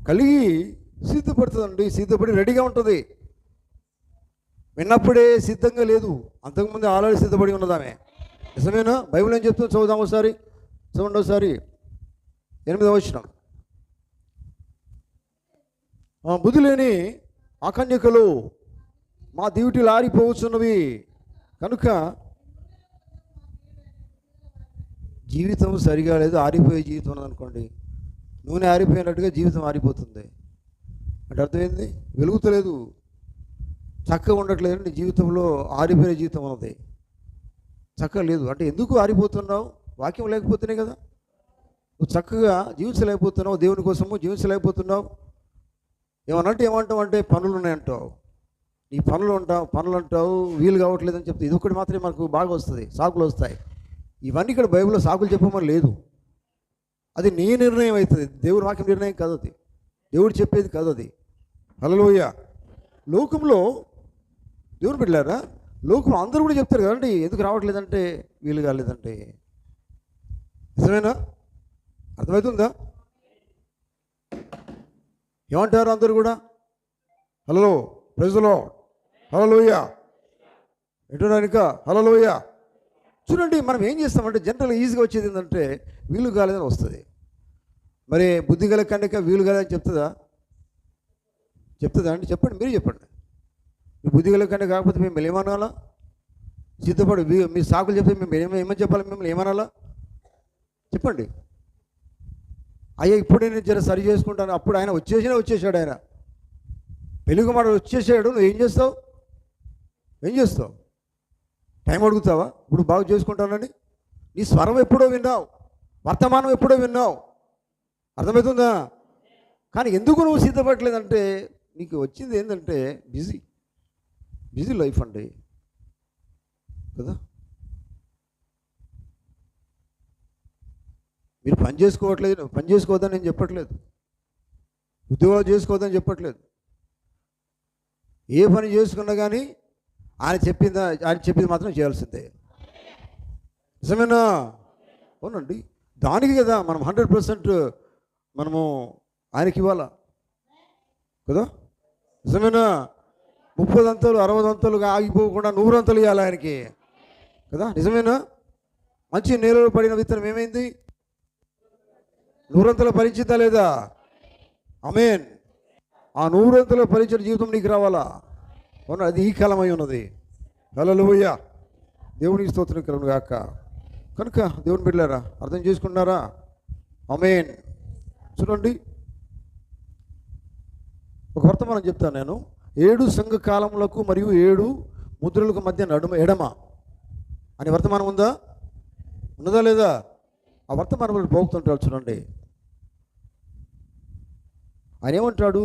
కలిగి సిద్ధపడుతుందండి, సిద్ధపడి రెడీగా ఉంటుంది. విన్నప్పుడే సిద్ధంగా లేదు, అంతకుముందు ఆల్రెడీ సిద్ధపడి ఉన్నదామే. నిజమేనా? బైబిల్ ఏం చెప్తుంది? చదువుదాం ఒకసారి, చూడండి ఒకసారి. 8వ వచనం. బుద్ధి లేని అకన్యకలు మా దివిటీలు ఆరిపోవచ్చున్నవి కనుక జీవితం సరిగా లేదు, ఆరిపోయే జీవితం ఉన్నదనుకోండి, నూనె ఆరిపోయినట్టుగా జీవితం ఆరిపోతుంది. అంటే అర్థమైంది, వెలుగుతలేదు, చక్కగా ఉండట్లేదు. నీ జీవితంలో ఆరిపోయే జీవితం ఉన్నది, చక్కగా లేదు. అంటే ఎందుకు ఆరిపోతున్నావు? వాక్యం లేకపోతేనే కదా. నువ్వు చక్కగా జీవించలేకపోతున్నావు, దేవుని కోసము జీవించలేకపోతున్నావు. ఏమంటావు అంటే పనులు ఉన్నాయంటావు, నీ పనులు అంటావు, వీలు కావట్లేదని చెప్తే ఇది ఒకటి మాత్రమే మనకు బాగా వస్తుంది, సాకులు వస్తాయి. ఇవన్నీ ఇక్కడ బైబిల్లో సాకులు చెప్పమని లేదు. అది నీ నిర్ణయం అవుతుంది, దేవుని వాక్యం నిర్ణయం కాదు, అది దేవుడు చెప్పేది కాదు అది. హల్లెలూయా. లోకంలో దేవుని బిడ్డలారా, లోకంలో అందరూ కూడా చెప్తారు కదండి, ఎందుకు రావట్లేదంటే వీలు కాలేదంటే. నిజమేనా? అర్థమవుతుందా? ఏమంటారు అందరూ కూడా? హలో, ప్రైజ్ ది లార్డ్, హల్లెలూయా. ఎటున్నానిక హల్లెలూయా. చూడండి, మనం ఏం చేస్తామంటే జనరల్గా ఈజీగా వచ్చేది ఏంటంటే వీలు కాలేదని వస్తుంది. మరి బుద్ధి గల కనుక వీలు కాలేదని చెప్తుందా అండి? చెప్పండి, మీరు చెప్పండి. మీ బుద్ధి గల కనుక కాకపోతే మిమ్మల్ని ఏమనాలా? సిద్ధపడి మీ సాకులు చెప్తే మేము ఏమని చెప్పాలి? మిమ్మల్ని ఏమనాలా? చెప్పండి. అయ్యా ఇప్పుడే నేను జర సరి చేసుకుంటాను, అప్పుడు ఆయన వచ్చేసాడు, ఆయన వెలుగు మాట వచ్చేసాడు. నువ్వు ఏం చేస్తావు? టైం అడుగుతావా? ఇప్పుడు బాగు చేసుకుంటానని నీ స్వరం ఎప్పుడో విన్నావు, వర్తమానం ఎప్పుడో విన్నావు. అర్థమవుతుందా? కానీ ఎందుకు నువ్వు సిద్ధపడలేదంటే నీకు వచ్చింది ఏంటంటే బిజీ లైఫ్ అండి కదా. మీరు పని చేసుకోవద్దని నేను చెప్పట్లేదు, ఉద్యోగాలు చేసుకోవద్దని చెప్పట్లేదు. ఏ పని చేసుకున్నా కానీ ఆయన చెప్పింది మాత్రం చేయాల్సిందే. నిజమేనా? అవునండి. దానికి కదా మనం 100% మనము ఆయనకి ఇవ్వాలా కదా. నిజమేనా? 30 అంతలు 60 అంతలుగా ఆగిపోకుండా 100 అంతలు ఇవ్వాలి ఆయనకి కదా. నిజమేనా? మంచి నేలలో పడిన విత్తనం ఏమైంది? 100 అంతలు ఫలించిందా లేదా? ఆమేన్. ఆ 100 అంతలు ఫలించిన జీవితం నీకు రావాలా? అవును, అది ఈ కాలమై ఉన్నది. హల్లెలూయా. దేవునికి స్తోత్రం కలుగును గాక. కనుక దేవుని బిడ్డలారా, అర్థం చేసుకున్నారా? ఆమేన్. చూడండి, ఒక వర్తమానం చెప్తాను నేను. 7 సంఘ కాలములకు మరియు 7 ముద్రలకు మధ్య ఎడమ అనే వర్తమానం ఉన్నదా లేదా? ఆ వర్తమానం పోగుతుంటాడు. చూడండి, ఆయన ఏమంటాడు?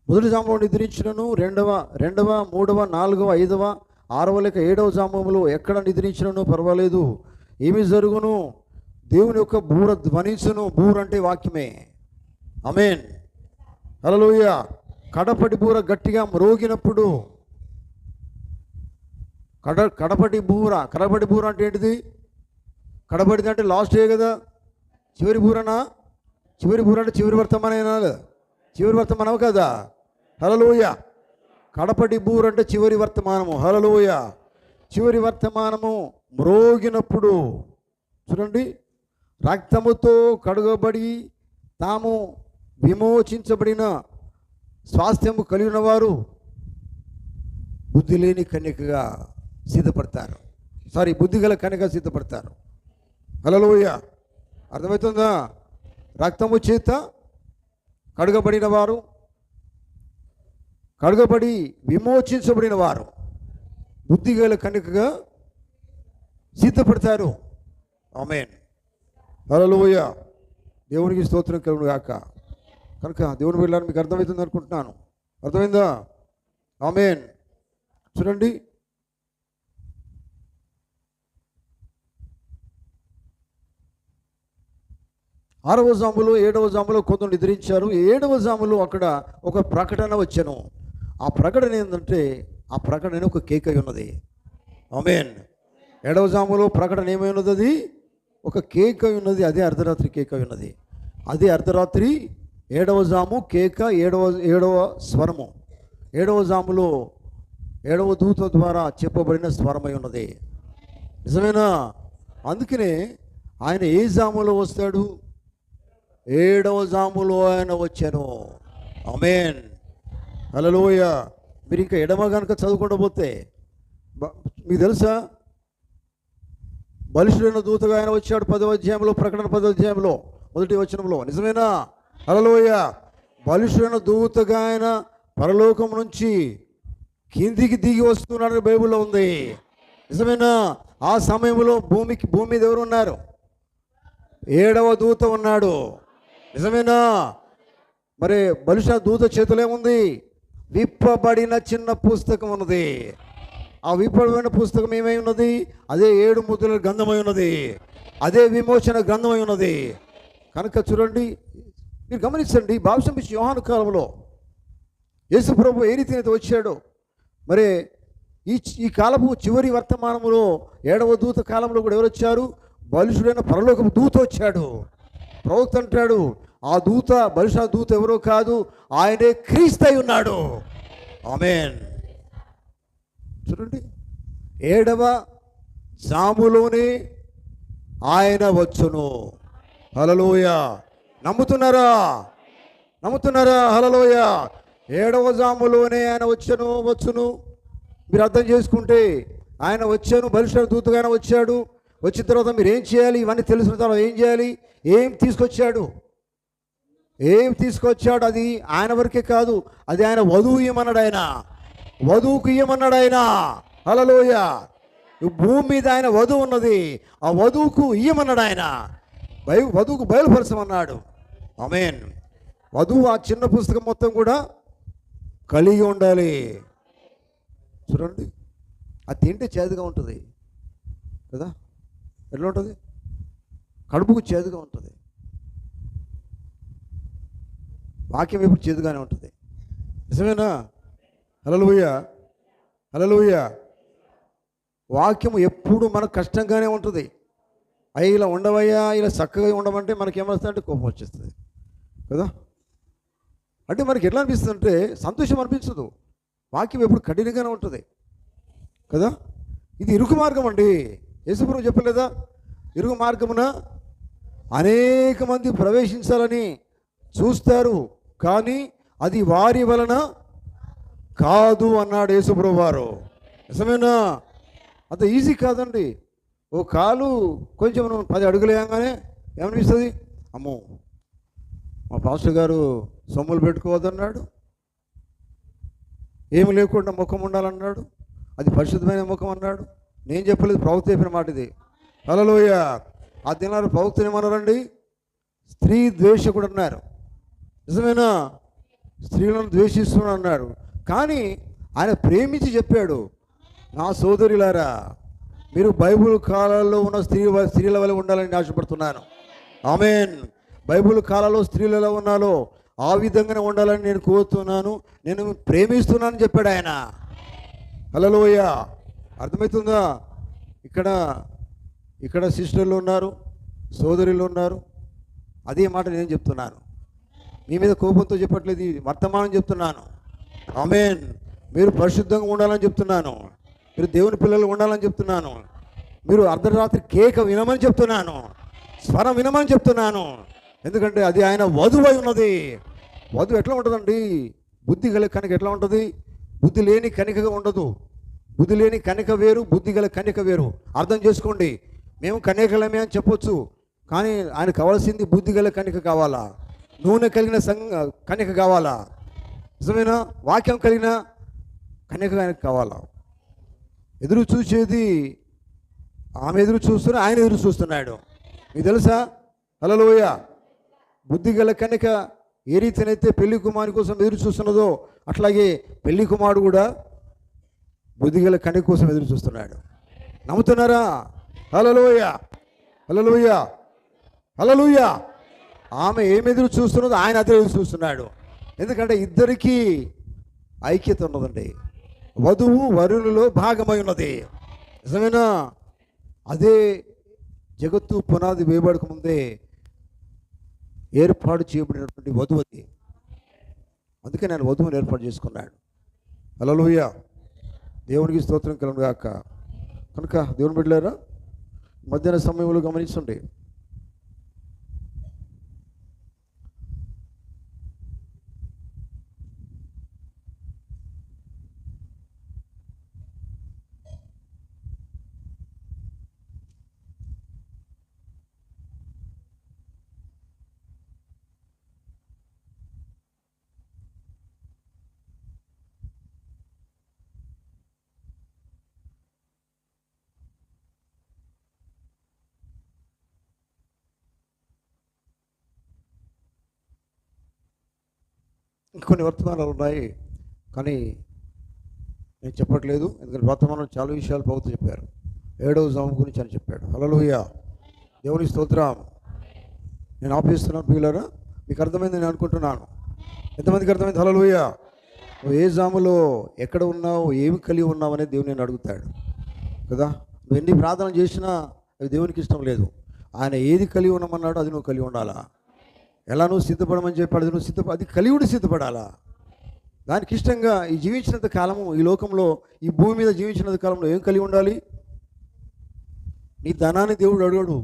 మొదటి జామంలో నిద్రించినను, రెండవ 3వ 4వ 5వ 6వ లేక 7వ జామంలో ఎక్కడ నిద్రించినను పర్వాలేదు, ఏమి జరుగును? దేవుని యొక్క బూర ధ్వనించును. బూర అంటే వాక్యమే. ఆమేన్. హల్లెలూయా. కడపటి బూర గట్టిగా మ్రోగినప్పుడు, కడపటి బూర అంటే ఏంటిది? కడపటిది అంటే లాస్ట్ కదా. చివరి బూరనా? చివరి బూర అంటే చివరి వర్తమానం, చివరి వర్తమానం కదా. హల్లెలూయా. కడపటి బూర అంటే చివరి వర్తమానము. హల్లెలూయా. చివరి వర్తమానము మ్రోగినప్పుడు చూడండి, రక్తముతో కడుగబడి తాము విమోచించబడిన స్వాస్థ్యము కలిగిన వారు బుద్ధి లేని కన్యకగా సిద్ధపడతారు. బుద్ధి గల కన్యకగా సిద్ధపడతారు. హల్లెలూయా. అర్థమవుతుందా? రక్తము చేత కడుగబడిన వారు, కడుగబడి విమోచించబడిన వారు బుద్ధి గల కన్యకగా సిద్ధపడతారు. ఆమేన్. హల్లెలూయా. దేవునికి స్తోత్రం కలుగును గాక. కనుక దేవుని బిడ్డలారా, మీకు అర్థమవుతుంది అనుకుంటున్నాను. అర్థమైందా? ఆమేన్. చూడండి, ఆరవ జాములో 7వ జాములో కొందరు నిద్రించారు. 7వ జాములో అక్కడ ఒక ప్రకటన వచ్చెను. ఆ ప్రకటన ఏంటంటే, ఆ ప్రకటన ఒక కేక్ అయి ఉన్నది. ఆమేన్. 7వ జాములో ప్రకటన ఏమై ఉన్నది? అది ఒక కేక్ అయి ఉన్నది. అదే అర్ధరాత్రి కేక్ అయి ఉన్నది. అదే అర్ధరాత్రి 7వ జాము కేక, 7వ స్వరము. 7వ జాములో 7వ దూత ద్వారా చెప్పబడిన స్వరమై ఉన్నది. నిజమేనా? అందుకనే ఆయన ఏ జాములో వస్తాడు? 7వ జాములో ఆయన వచ్చాను. ఆమేన్. హల్లెలూయా. మీరు ఇంకా ఎడమ కనుక చదువుకుంటూ పోతే మీకు తెలుసా, బలిష్ఠుడైన దూతగా ఆయన వచ్చాడు 10వ అధ్యాయంలో, ప్రకటన 10వ అధ్యాయంలో 1వ వచనంలో. నిజమేనా? హల్లెలూయా. బలిష్ఠుడైన దూతగా ఆయన పరలోకం నుంచి కిందికి దిగి వస్తున్నాడని బైబిల్లో ఉంది. నిజమేనా? ఆ సమయంలో భూమి మీద ఎవరు ఉన్నారు? 7వ దూత ఉన్నాడు. నిజమేనా? మరి బలిష్ఠుడైన దూత చేతిలో ఏముంది? విప్పబడిన చిన్న పుస్తకం ఉన్నది. ఆ విప్పబడిన పుస్తకం ఏమై ఉన్నది? అదే 7 ముద్రల గ్రంథమై ఉన్నది. అదే విమోచన గ్రంథమై ఉన్నది. కనుక చూడండి, మీరు గమనించండి, బాప్తిసం యోహాను కాలంలో యేసు ప్రభు ఏ రీతిని అయితే వచ్చాడో, మరి ఈ కాలపు చివరి వర్తమానంలో 7వ దూత కాలంలో కూడా ఎవరు వచ్చారు? బలిష్ఠుడైన పరలోకపు దూత వచ్చాడు. ప్రవక్త అంటాడు, ఆ దూత, బలిష్ఠుడైన దూత ఎవరో కాదు, ఆయనే క్రీస్తు అయి ఉన్నాడు. ఆమేన్. చూడండి, 7వ జాములోనే ఆయన వచ్చును. హల్లెలూయా. నమ్ముతున్నారా? హల్లెలూయా. 7వ జాములోనే ఆయన వచ్చును. మీరు అర్థం చేసుకుంటే, ఆయన వచ్చాను, బలిష్ఠుడైన దూతగా ఆయన వచ్చాడు. వచ్చిన తర్వాత మీరు ఏం చేయాలి? ఇవన్నీ తెలిసిన తర్వాత ఏం చేయాలి? ఏం తీసుకొచ్చాడు? అది ఆయన వరకే కాదు, అది ఆయన వధువు ఇయ్యమన్నాడు. ఆయన వధువుకు ఇయ్యమన్నాడు ఆయన. హల్లెలూయా. భూమి మీద ఆయన వధువు ఉన్నది, ఆ వధువుకు ఇయ్యమన్నాడు ఆయన. వధువుకు బయలుపరచమన్నాడు. ఆమేన్. వధువు ఆ చిన్న పుస్తకం మొత్తం కూడా కలిగి ఉండాలి. చూడండి, అది తింటే చేదుగా ఉంటుంది కదా? ఎట్లా ఉంటుంది? కడుపుకు చేదుగా ఉంటుంది. వాక్యం ఎప్పుడు చేదుగానే ఉంటుంది. నిజమేనా? హల్లెలూయా. వాక్యము ఎప్పుడు మనకు కష్టంగానే ఉంటుంది. అయ్యి ఇలా ఉండవయ్యా, ఇలా చక్కగా ఉండమంటే మనకి ఏమొస్తుందంటే కోపం వచ్చేస్తుంది కదా? అంటే మనకి ఎట్లా అనిపిస్తుంది అంటే సంతోషం అనిపించదు. వాక్యం ఎప్పుడు కఠినంగానే ఉంటుంది కదా? ఇది ఇరుకు మార్గం అండి. యేసుప్రభు చెప్పలేదా? ఇరుకు మార్గమున అనేక మంది ప్రవేశించాలని చూస్తారు, కానీ అది వారి వలన కాదు అన్నాడు యేసుప్రభు వారు. నిజమేనా? అంత ఈజీ కాదండి. ఓ కాలు కొంచెం 10 అడుగులు వేయగానే ఏమనిపిస్తుంది? అమ్మో, మా పాస్టర్ గారు సొమ్ములు పెట్టుకోవద్దన్నాడు, ఏమి లేకుండా ముఖం ఉండాలన్నాడు, అది పరిశుద్ధమైన ముఖం అన్నాడు. నేను చెప్పలేదు, ప్రవక్త చెప్పిన మాట ఇది. హల్లెలూయా. ఆ దినాలు ప్రవక్తను ఏమన్నారండి? స్త్రీ ద్వేషకుడు అన్నారు. నిజమేనా? స్త్రీలను ద్వేషిస్తున్నాడు అన్నాడు. కానీ ఆయన ప్రేమించి చెప్పాడు, నా సోదరులారా, మీరు బైబిల్ కాలాల్లో ఉన్న స్త్రీల వల్ల ఉండాలని ఆశపడుతున్నాను. ఆమేన్. బైబిల్ కాలంలో స్త్రీలు ఎలా ఉన్నాలో ఆ విధంగానే ఉండాలని నేను కోరుతున్నాను, నేను ప్రేమిస్తున్నానని చెప్పాడు ఆయన. హల్లెలూయా. అర్థమవుతుందా? ఇక్కడ సిస్టర్లు ఉన్నారు, సోదరులు ఉన్నారు. అదే మాట నేను చెప్తున్నాను. మీ మీద కోపంతో చెప్పట్లేదు, వర్తమానం చెప్తున్నాను. ఆమేన్. మీరు పరిశుద్ధంగా ఉండాలని చెప్తున్నాను, మీరు దేవుని పిల్లలు ఉండాలని చెప్తున్నాను, మీరు అర్ధరాత్రి కేక వినమని చెప్తున్నాను, స్వరం వినమని చెప్తున్నాను. ఎందుకంటే అది ఆయన వధువు అయి ఉన్నది. వధువు ఎట్లా ఉంటుందండి? బుద్ధి గల కనిక ఎట్లా ఉంటుంది? బుద్ధి లేని కనికగా ఉండదు. బుద్ధి లేని కనిక వేరు, బుద్ధి గల కనిక వేరు. అర్థం చేసుకోండి. మేము కన్యకలమే అని చెప్పొచ్చు, కానీ ఆయన కావాల్సింది బుద్ధి గల కనిక కావాలా, నూనె కలిగిన కనిక కావాలా, నిజమేనా? వాక్యం కలిగిన కన్యక ఆయనకు కావాలా. ఎదురు చూసేది ఆమె ఎదురు చూస్తున్నా, ఆయన ఎదురు చూస్తున్నాడు. మీకు తెలుసా? హల్లెలూయా. బుద్ధి గల కన్యక ఏ రీతినైతే పెళ్లి కుమారుని కోసం ఎదురు చూస్తున్నదో, అట్లాగే పెళ్లి కుమారుడు కూడా బుద్ధి గల కన్యక కోసం ఎదురు చూస్తున్నాడు. నమ్ముతున్నారా? హల్లెలూయా. ఆమె ఏమి ఎదురు చూస్తున్నదో ఆయన అదే ఎదురు చూస్తున్నాడు. ఎందుకంటే ఇద్దరికీ ఐక్యత ఉన్నదండి. వధువు వరులలో భాగమై ఉన్నది. నిజమేనా? అదే జగత్తు పునాది వేయబడక ముందే ఏర్పాటు చేయబడినటువంటి వధువు అది. అందుకే నేను వధువుని ఏర్పాటు చేసుకున్నాడు. హల్లెలూయా. దేవునికి స్తోత్రం కలుగును గాక. కనుక దేవుని బిడ్డలారా, మధ్యాహ్న సమయంలో గమనించండి. కొన్ని వర్తమానాలు ఉన్నాయి, కానీ నేను చెప్పట్లేదు. ఎందుకంటే వర్తమానం చాలా విషయాలు ప్రభుత్వం చెప్పారు. 7వ జాము గురించి అని చెప్పాడు. హల్లెలూయా, దేవుని స్తోత్రం. నేను ఆపేస్తున్నాను ప్రియులారా, మీకు అర్థమైంది నేను అనుకుంటున్నాను. ఎంతమందికి అర్థమైంది? హల్లెలూయా. నువ్వు ఏ జాములో ఎక్కడ ఉన్నావు, ఏమి కలిగి ఉన్నావు అనేది దేవుని నేను అడుగుతాడు కదా. నువ్వు ఎన్ని ప్రార్థన చేసినా అది దేవునికి ఇష్టం లేదు. ఆయన ఏది కలిగి ఉండమన్నాడో అది నువ్వు కలిగి ఉండాలా. ఎలా నువ్వు సిద్ధపడమని చెప్పాడు, అది నువ్వు అది కలిగి సిద్ధపడాలా. దానికి ఇష్టంగా ఈ జీవించినంత కాలము, ఈ లోకంలో ఈ భూమి మీద జీవించినంత కాలంలో ఏం కలిగి ఉండాలి? నీ ధనాన్ని దేవుడు అడగడు,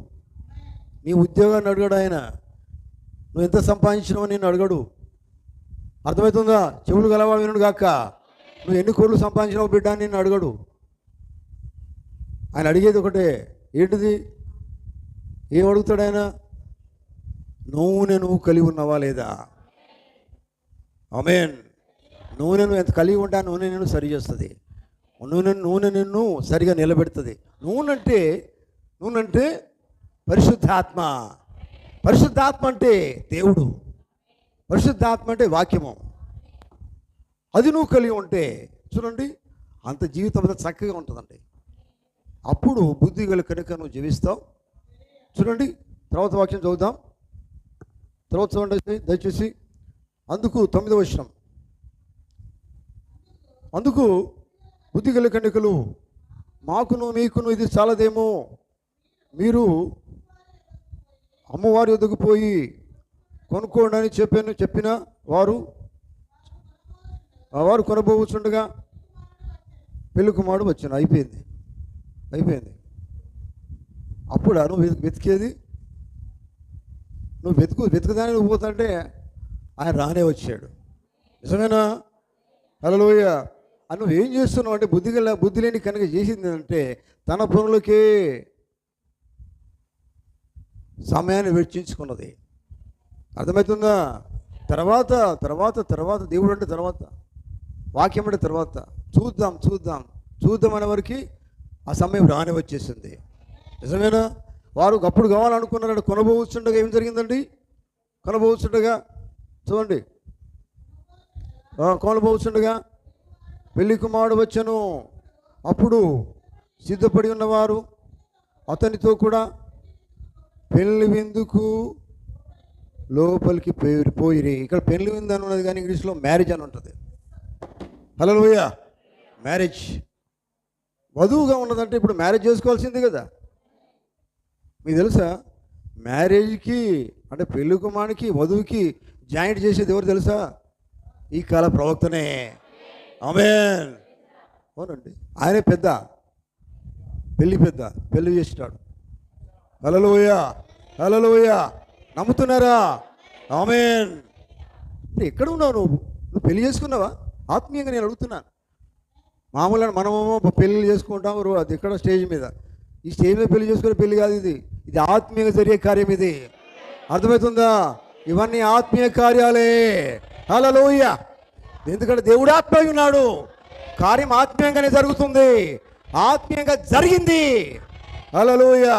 నీ ఉద్యోగాన్ని అడగడు ఆయన, నువ్వు ఎంత సంపాదించినావు నేను అడగడు. అర్థమవుతుందా? చెవులు గలవా వినుడు గాక. నువ్వు ఎన్ని కోట్లు సంపాదించినావు బిడ్డ అని నేను అడగడు. ఆయన అడిగేది ఒకటే, ఏంటిది? ఏం అడుగుతాడు ఆయన? నువ్వు కలిగి ఉన్నావా లేదా? ఆమేన్. నూనె నువ్వు ఎంత కలిగి ఉంటా, నూనె నిన్ను సరి చేస్తుంది. నూనె నిన్ను సరిగా నిలబెడుతుంది. నూనె అంటే పరిశుద్ధాత్మ. పరిశుద్ధాత్మ అంటే దేవుడు. పరిశుద్ధాత్మ అంటే వాక్యము. అది నువ్వు కలిగి ఉంటే చూడండి, అంత జీవితం అంతా చక్కగా ఉంటుందండి. అప్పుడు బుద్ధి గల కనుక నువ్వు జీవిస్తావు. చూడండి, తర్వాత వాక్యం చదువుదాం. తర్వాత చూడండి దయచేసి. అందుకు 9వ వచనం. అందుకు బుద్ధి గల కన్యకలు, మాకును మీకును ఇది చాలదేమో, మీరు అమ్మవారి వద్దకు పోయి కొనుక్కోండి అని చెప్పిన వారు కొనబోచుండగా పెళ్లి కుమారుడు వచ్చాను. అయిపోయింది. అప్పుడు నువ్వు వెతికేది, నువ్వు వెతుకుదాని నువ్వు పోతుంటే ఆయన రానే వచ్చాడు. నిజమేనా? హల్లెలూయా. నువ్వు ఏం చేస్తున్నావు అంటే బుద్ధి లేని కనుక చేసింది అంటే తన పనులకే సమయాన్ని వెచ్చించుకున్నది. అర్థమవుతుందా? తర్వాత దేవుడు అంటే తర్వాత, వాక్యం అంటే తర్వాత, చూద్దాం అనే వరకు ఆ సమయం రాని వచ్చేసింది. నిజమేనా? వారు అప్పుడు కావాలనుకున్నారంటే కొనబోచుండగా ఏం జరిగిందండి? కొనబోచుండగా చూడండి, కొనబోచుండగా పెళ్లి కుమారుడు వచ్చెను. అప్పుడు సిద్ధపడి ఉన్నవారు అతనితో కూడా పెళ్లి విందుకు లోపలికి పోయిరి. ఇక్కడ పెళ్లి విందు అని ఉన్నది, కానీ ఇంగ్లీష్లో మ్యారేజ్ అని ఉంటుంది. హల్లెలూయా. మ్యారేజ్ వధువుగా ఉన్నదంటే ఇప్పుడు మ్యారేజ్ చేసుకోవాల్సింది కదా. మీకు తెలుసా? మ్యారేజ్కి అంటే పెళ్లి కుమారునికి వధువుకి జాయింట్ చేసేది ఎవరు తెలుసా? ఈ కాల ప్రవక్తనే. ఆమేన్. అవునండి, ఆయనే పెద్ద పెళ్లి చేసినాడు. హల్లెలూయా. నమ్ముతున్నారా? ఆమేన్. ఇప్పుడు ఎక్కడ ఉన్నావు నువ్వు పెళ్లి చేసుకున్నావా? ఆత్మీయంగా నేను అడుగుతున్నాను. మామూలుగా మనమేమో పెళ్ళిళ్ళు చేసుకుంటాం, అది ఎక్కడ స్టేజ్ మీద. ఈ స్టేజ్ మీద పెళ్లి చేసుకునే పెళ్లి కాదు ఇది ఆత్మీయంగా జరిగే కార్యం. ఇది అర్థమవుతుందా? ఇవన్నీ ఆత్మీయ కార్యాలే. హల్లెలూయా. ఎందుకంటే దేవుడు ఆత్మీయ ఉన్నాడు, కార్యం ఆత్మీయంగానే జరుగుతుంది, ఆత్మీయంగా జరిగింది. హల్లెలూయా.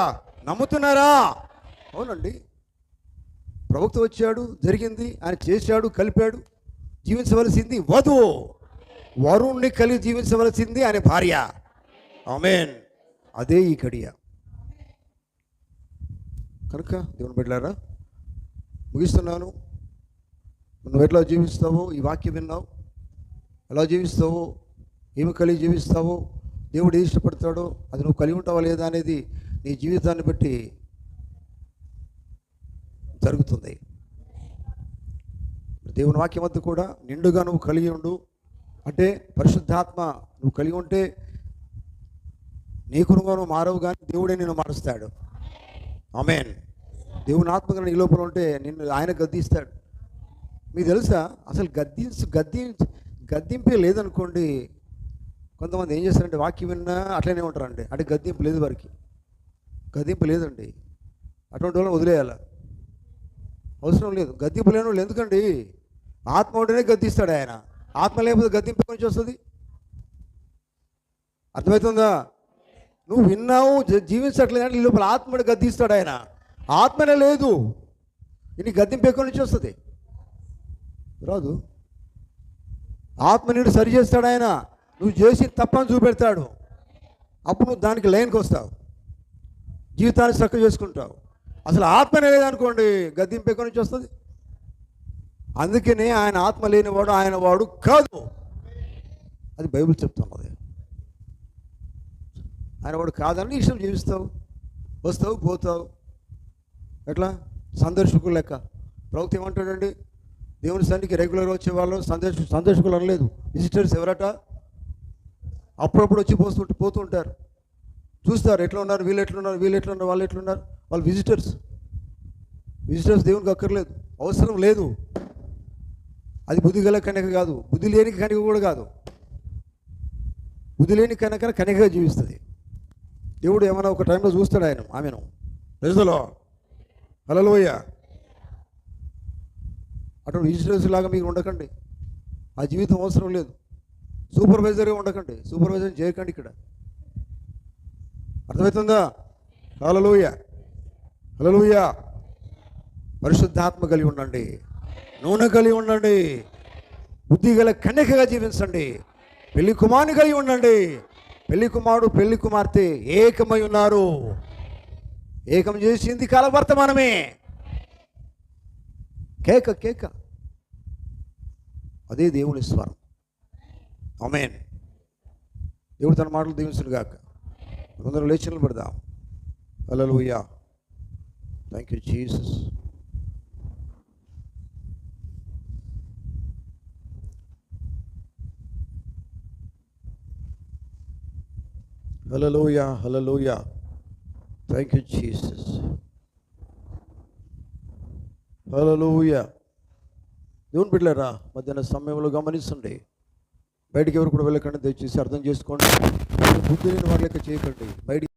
నమ్ముతున్నారా? అవునండి, ప్రవక్త వచ్చాడు, జరిగింది, ఆయన చేశాడు, కలిపాడు. జీవించవలసింది వధువు, వరుణ్ణి కలిగి జీవించవలసింది ఆయన భార్య. ఆమేన్. అదే ఈ గడియ. కనుక దేవుని బిడ్డలారా, ముగిస్తున్నాను. నువ్వు ఎట్లా జీవిస్తావో, ఈ వాక్యం విన్నావు, ఎలా జీవిస్తావో, ఏమి కలిగి జీవిస్తావో, దేవుడు ఏది ఇష్టపడతాడో అది నువ్వు కలిగి ఉంటావా లేదా అనేది నీ జీవితాన్ని బట్టి జరుగుతుంది. దేవుని వాక్యం వద్ద కూడా నిండుగా నువ్వు కలిగి ఉండు. అంటే పరిశుద్ధాత్మ నువ్వు కలిగి ఉంటే నీకునుగా నువ్వు మారవు, కానీ దేవుడే నిన్ను మారుస్తాడు. ఆమేన్. దేవుని ఆత్మగా నీ లోపల ఉంటే నిన్ను ఆయన గద్దిస్తాడు. మీకు తెలుసా, అసలు గద్దింపే లేదనుకోండి, కొంతమంది ఏం చేస్తారంటే వాక్యం విన్నా అట్లనే ఉంటారండి. అంటే గద్దింపు లేదు, వారికి గద్దింపు లేదండి. అటువంటి వాళ్ళని వదిలేయాలి, అవసరం లేదు. గద్దింపు లేని వాళ్ళు ఎందుకండి? ఆత్మ ఉంటేనే గద్దిస్తాడు ఆయన. ఆత్మ లేకపోతే గద్దింపు నుంచి వస్తుంది. అర్థమవుతుందా? నువ్వు విన్నావు, జీవించట్లేదు అంటే లోపల ఆత్మని గద్దిస్తాడు ఆయన. ఆత్మనే లేదు, ఇన్ని గద్దింపు ఎక్కడి నుంచి వస్తుంది? రాదు. ఆత్మ నిన్ను సరి చేస్తాడు ఆయన. నువ్వు చేసి తప్పని చూపెడతాడు. అప్పుడు నువ్వు దానికి లైన్కి వస్తావు, జీవితాన్ని చక్కగా చేసుకుంటావు. అసలు ఆత్మనే లేదనుకోండి, గద్దింపు ఎక్కడి నుంచి వస్తుంది? అందుకనే ఆయన ఆత్మ లేనివాడు ఆయన వాడు కాదు, అది బైబిల్ చెప్తున్నది. ఆయన వాడు కాదని ఇష్టం జీవిస్తావు, వస్తావు పోతావు. ఎట్లా? సందర్శకులు లెక్క. ప్రవక్త ఏమంటాడండి? దేవుని సన్నిధికి రెగ్యులర్ వచ్చే వాళ్ళు సందర్శకులు అనలేదు, విజిటర్స్. ఎవరట? అప్పుడప్పుడు వచ్చి పోతూ ఉంటారు, చూస్తారు ఎట్లా ఉన్నారు, వీళ్ళు ఎట్లున్నారు, వీళ్ళు ఎట్లున్నారు, వాళ్ళు ఎట్లున్నారు. వాళ్ళు విజిటర్స్. దేవునికి అక్కర్లేదు, అవసరం లేదు. అది బుద్ధి గల కనిక కాదు, బుద్ధి లేని కనిక కూడా కాదు. బుద్ధి లేని కనికగా జీవిస్తుంది. దేవుడు ఏమైనా ఒక టైంలో చూస్తాడు ఆమెను. ప్రజలో హల్లెలూయ. అటువంటి విజిటర్స్ లాగా మీరు ఉండకండి. ఆ జీవితం అవసరం లేదు. సూపర్వైజర్గా ఉండకండి, సూపర్వైజర్ చేయకండి. ఇక్కడ అర్థమవుతుందా? హల్లెలూయ, హల్లెలూయ. పరిశుద్ధాత్మ కలిగి ఉండండి, నూనె కలిగి ఉండండి, బుద్ధి గల కన్యకగా జీవించండి, పెళ్లి కుమారుని కలిగి ఉండండి. పెళ్లి కుమారుడు పెళ్లి కుమార్తె ఏకమై ఉన్నారు. ఏకం చేసింది కాల వర్తమానమే. కేక అదే దేవుని స్వరం. ఆమేన్. దేవుడు తన మాటలు దీవించును గాక. అందరూ లేచి నిలబడదాం. Hallelujah. Thank you Jesus. Hallelujah, hallelujah. Thank you Jesus. Hallelujah. దేవుని బిడ్డలారా, మధ్యాహ్న సమయంలో గమనించండి. బయటికి ఎవరు కూడా వెళ్ళకండి, దయచేసి అర్థం చేసుకోండి. బుద్ధి లేని వాళ్ళ లెక్క చేయకండి. బయటికి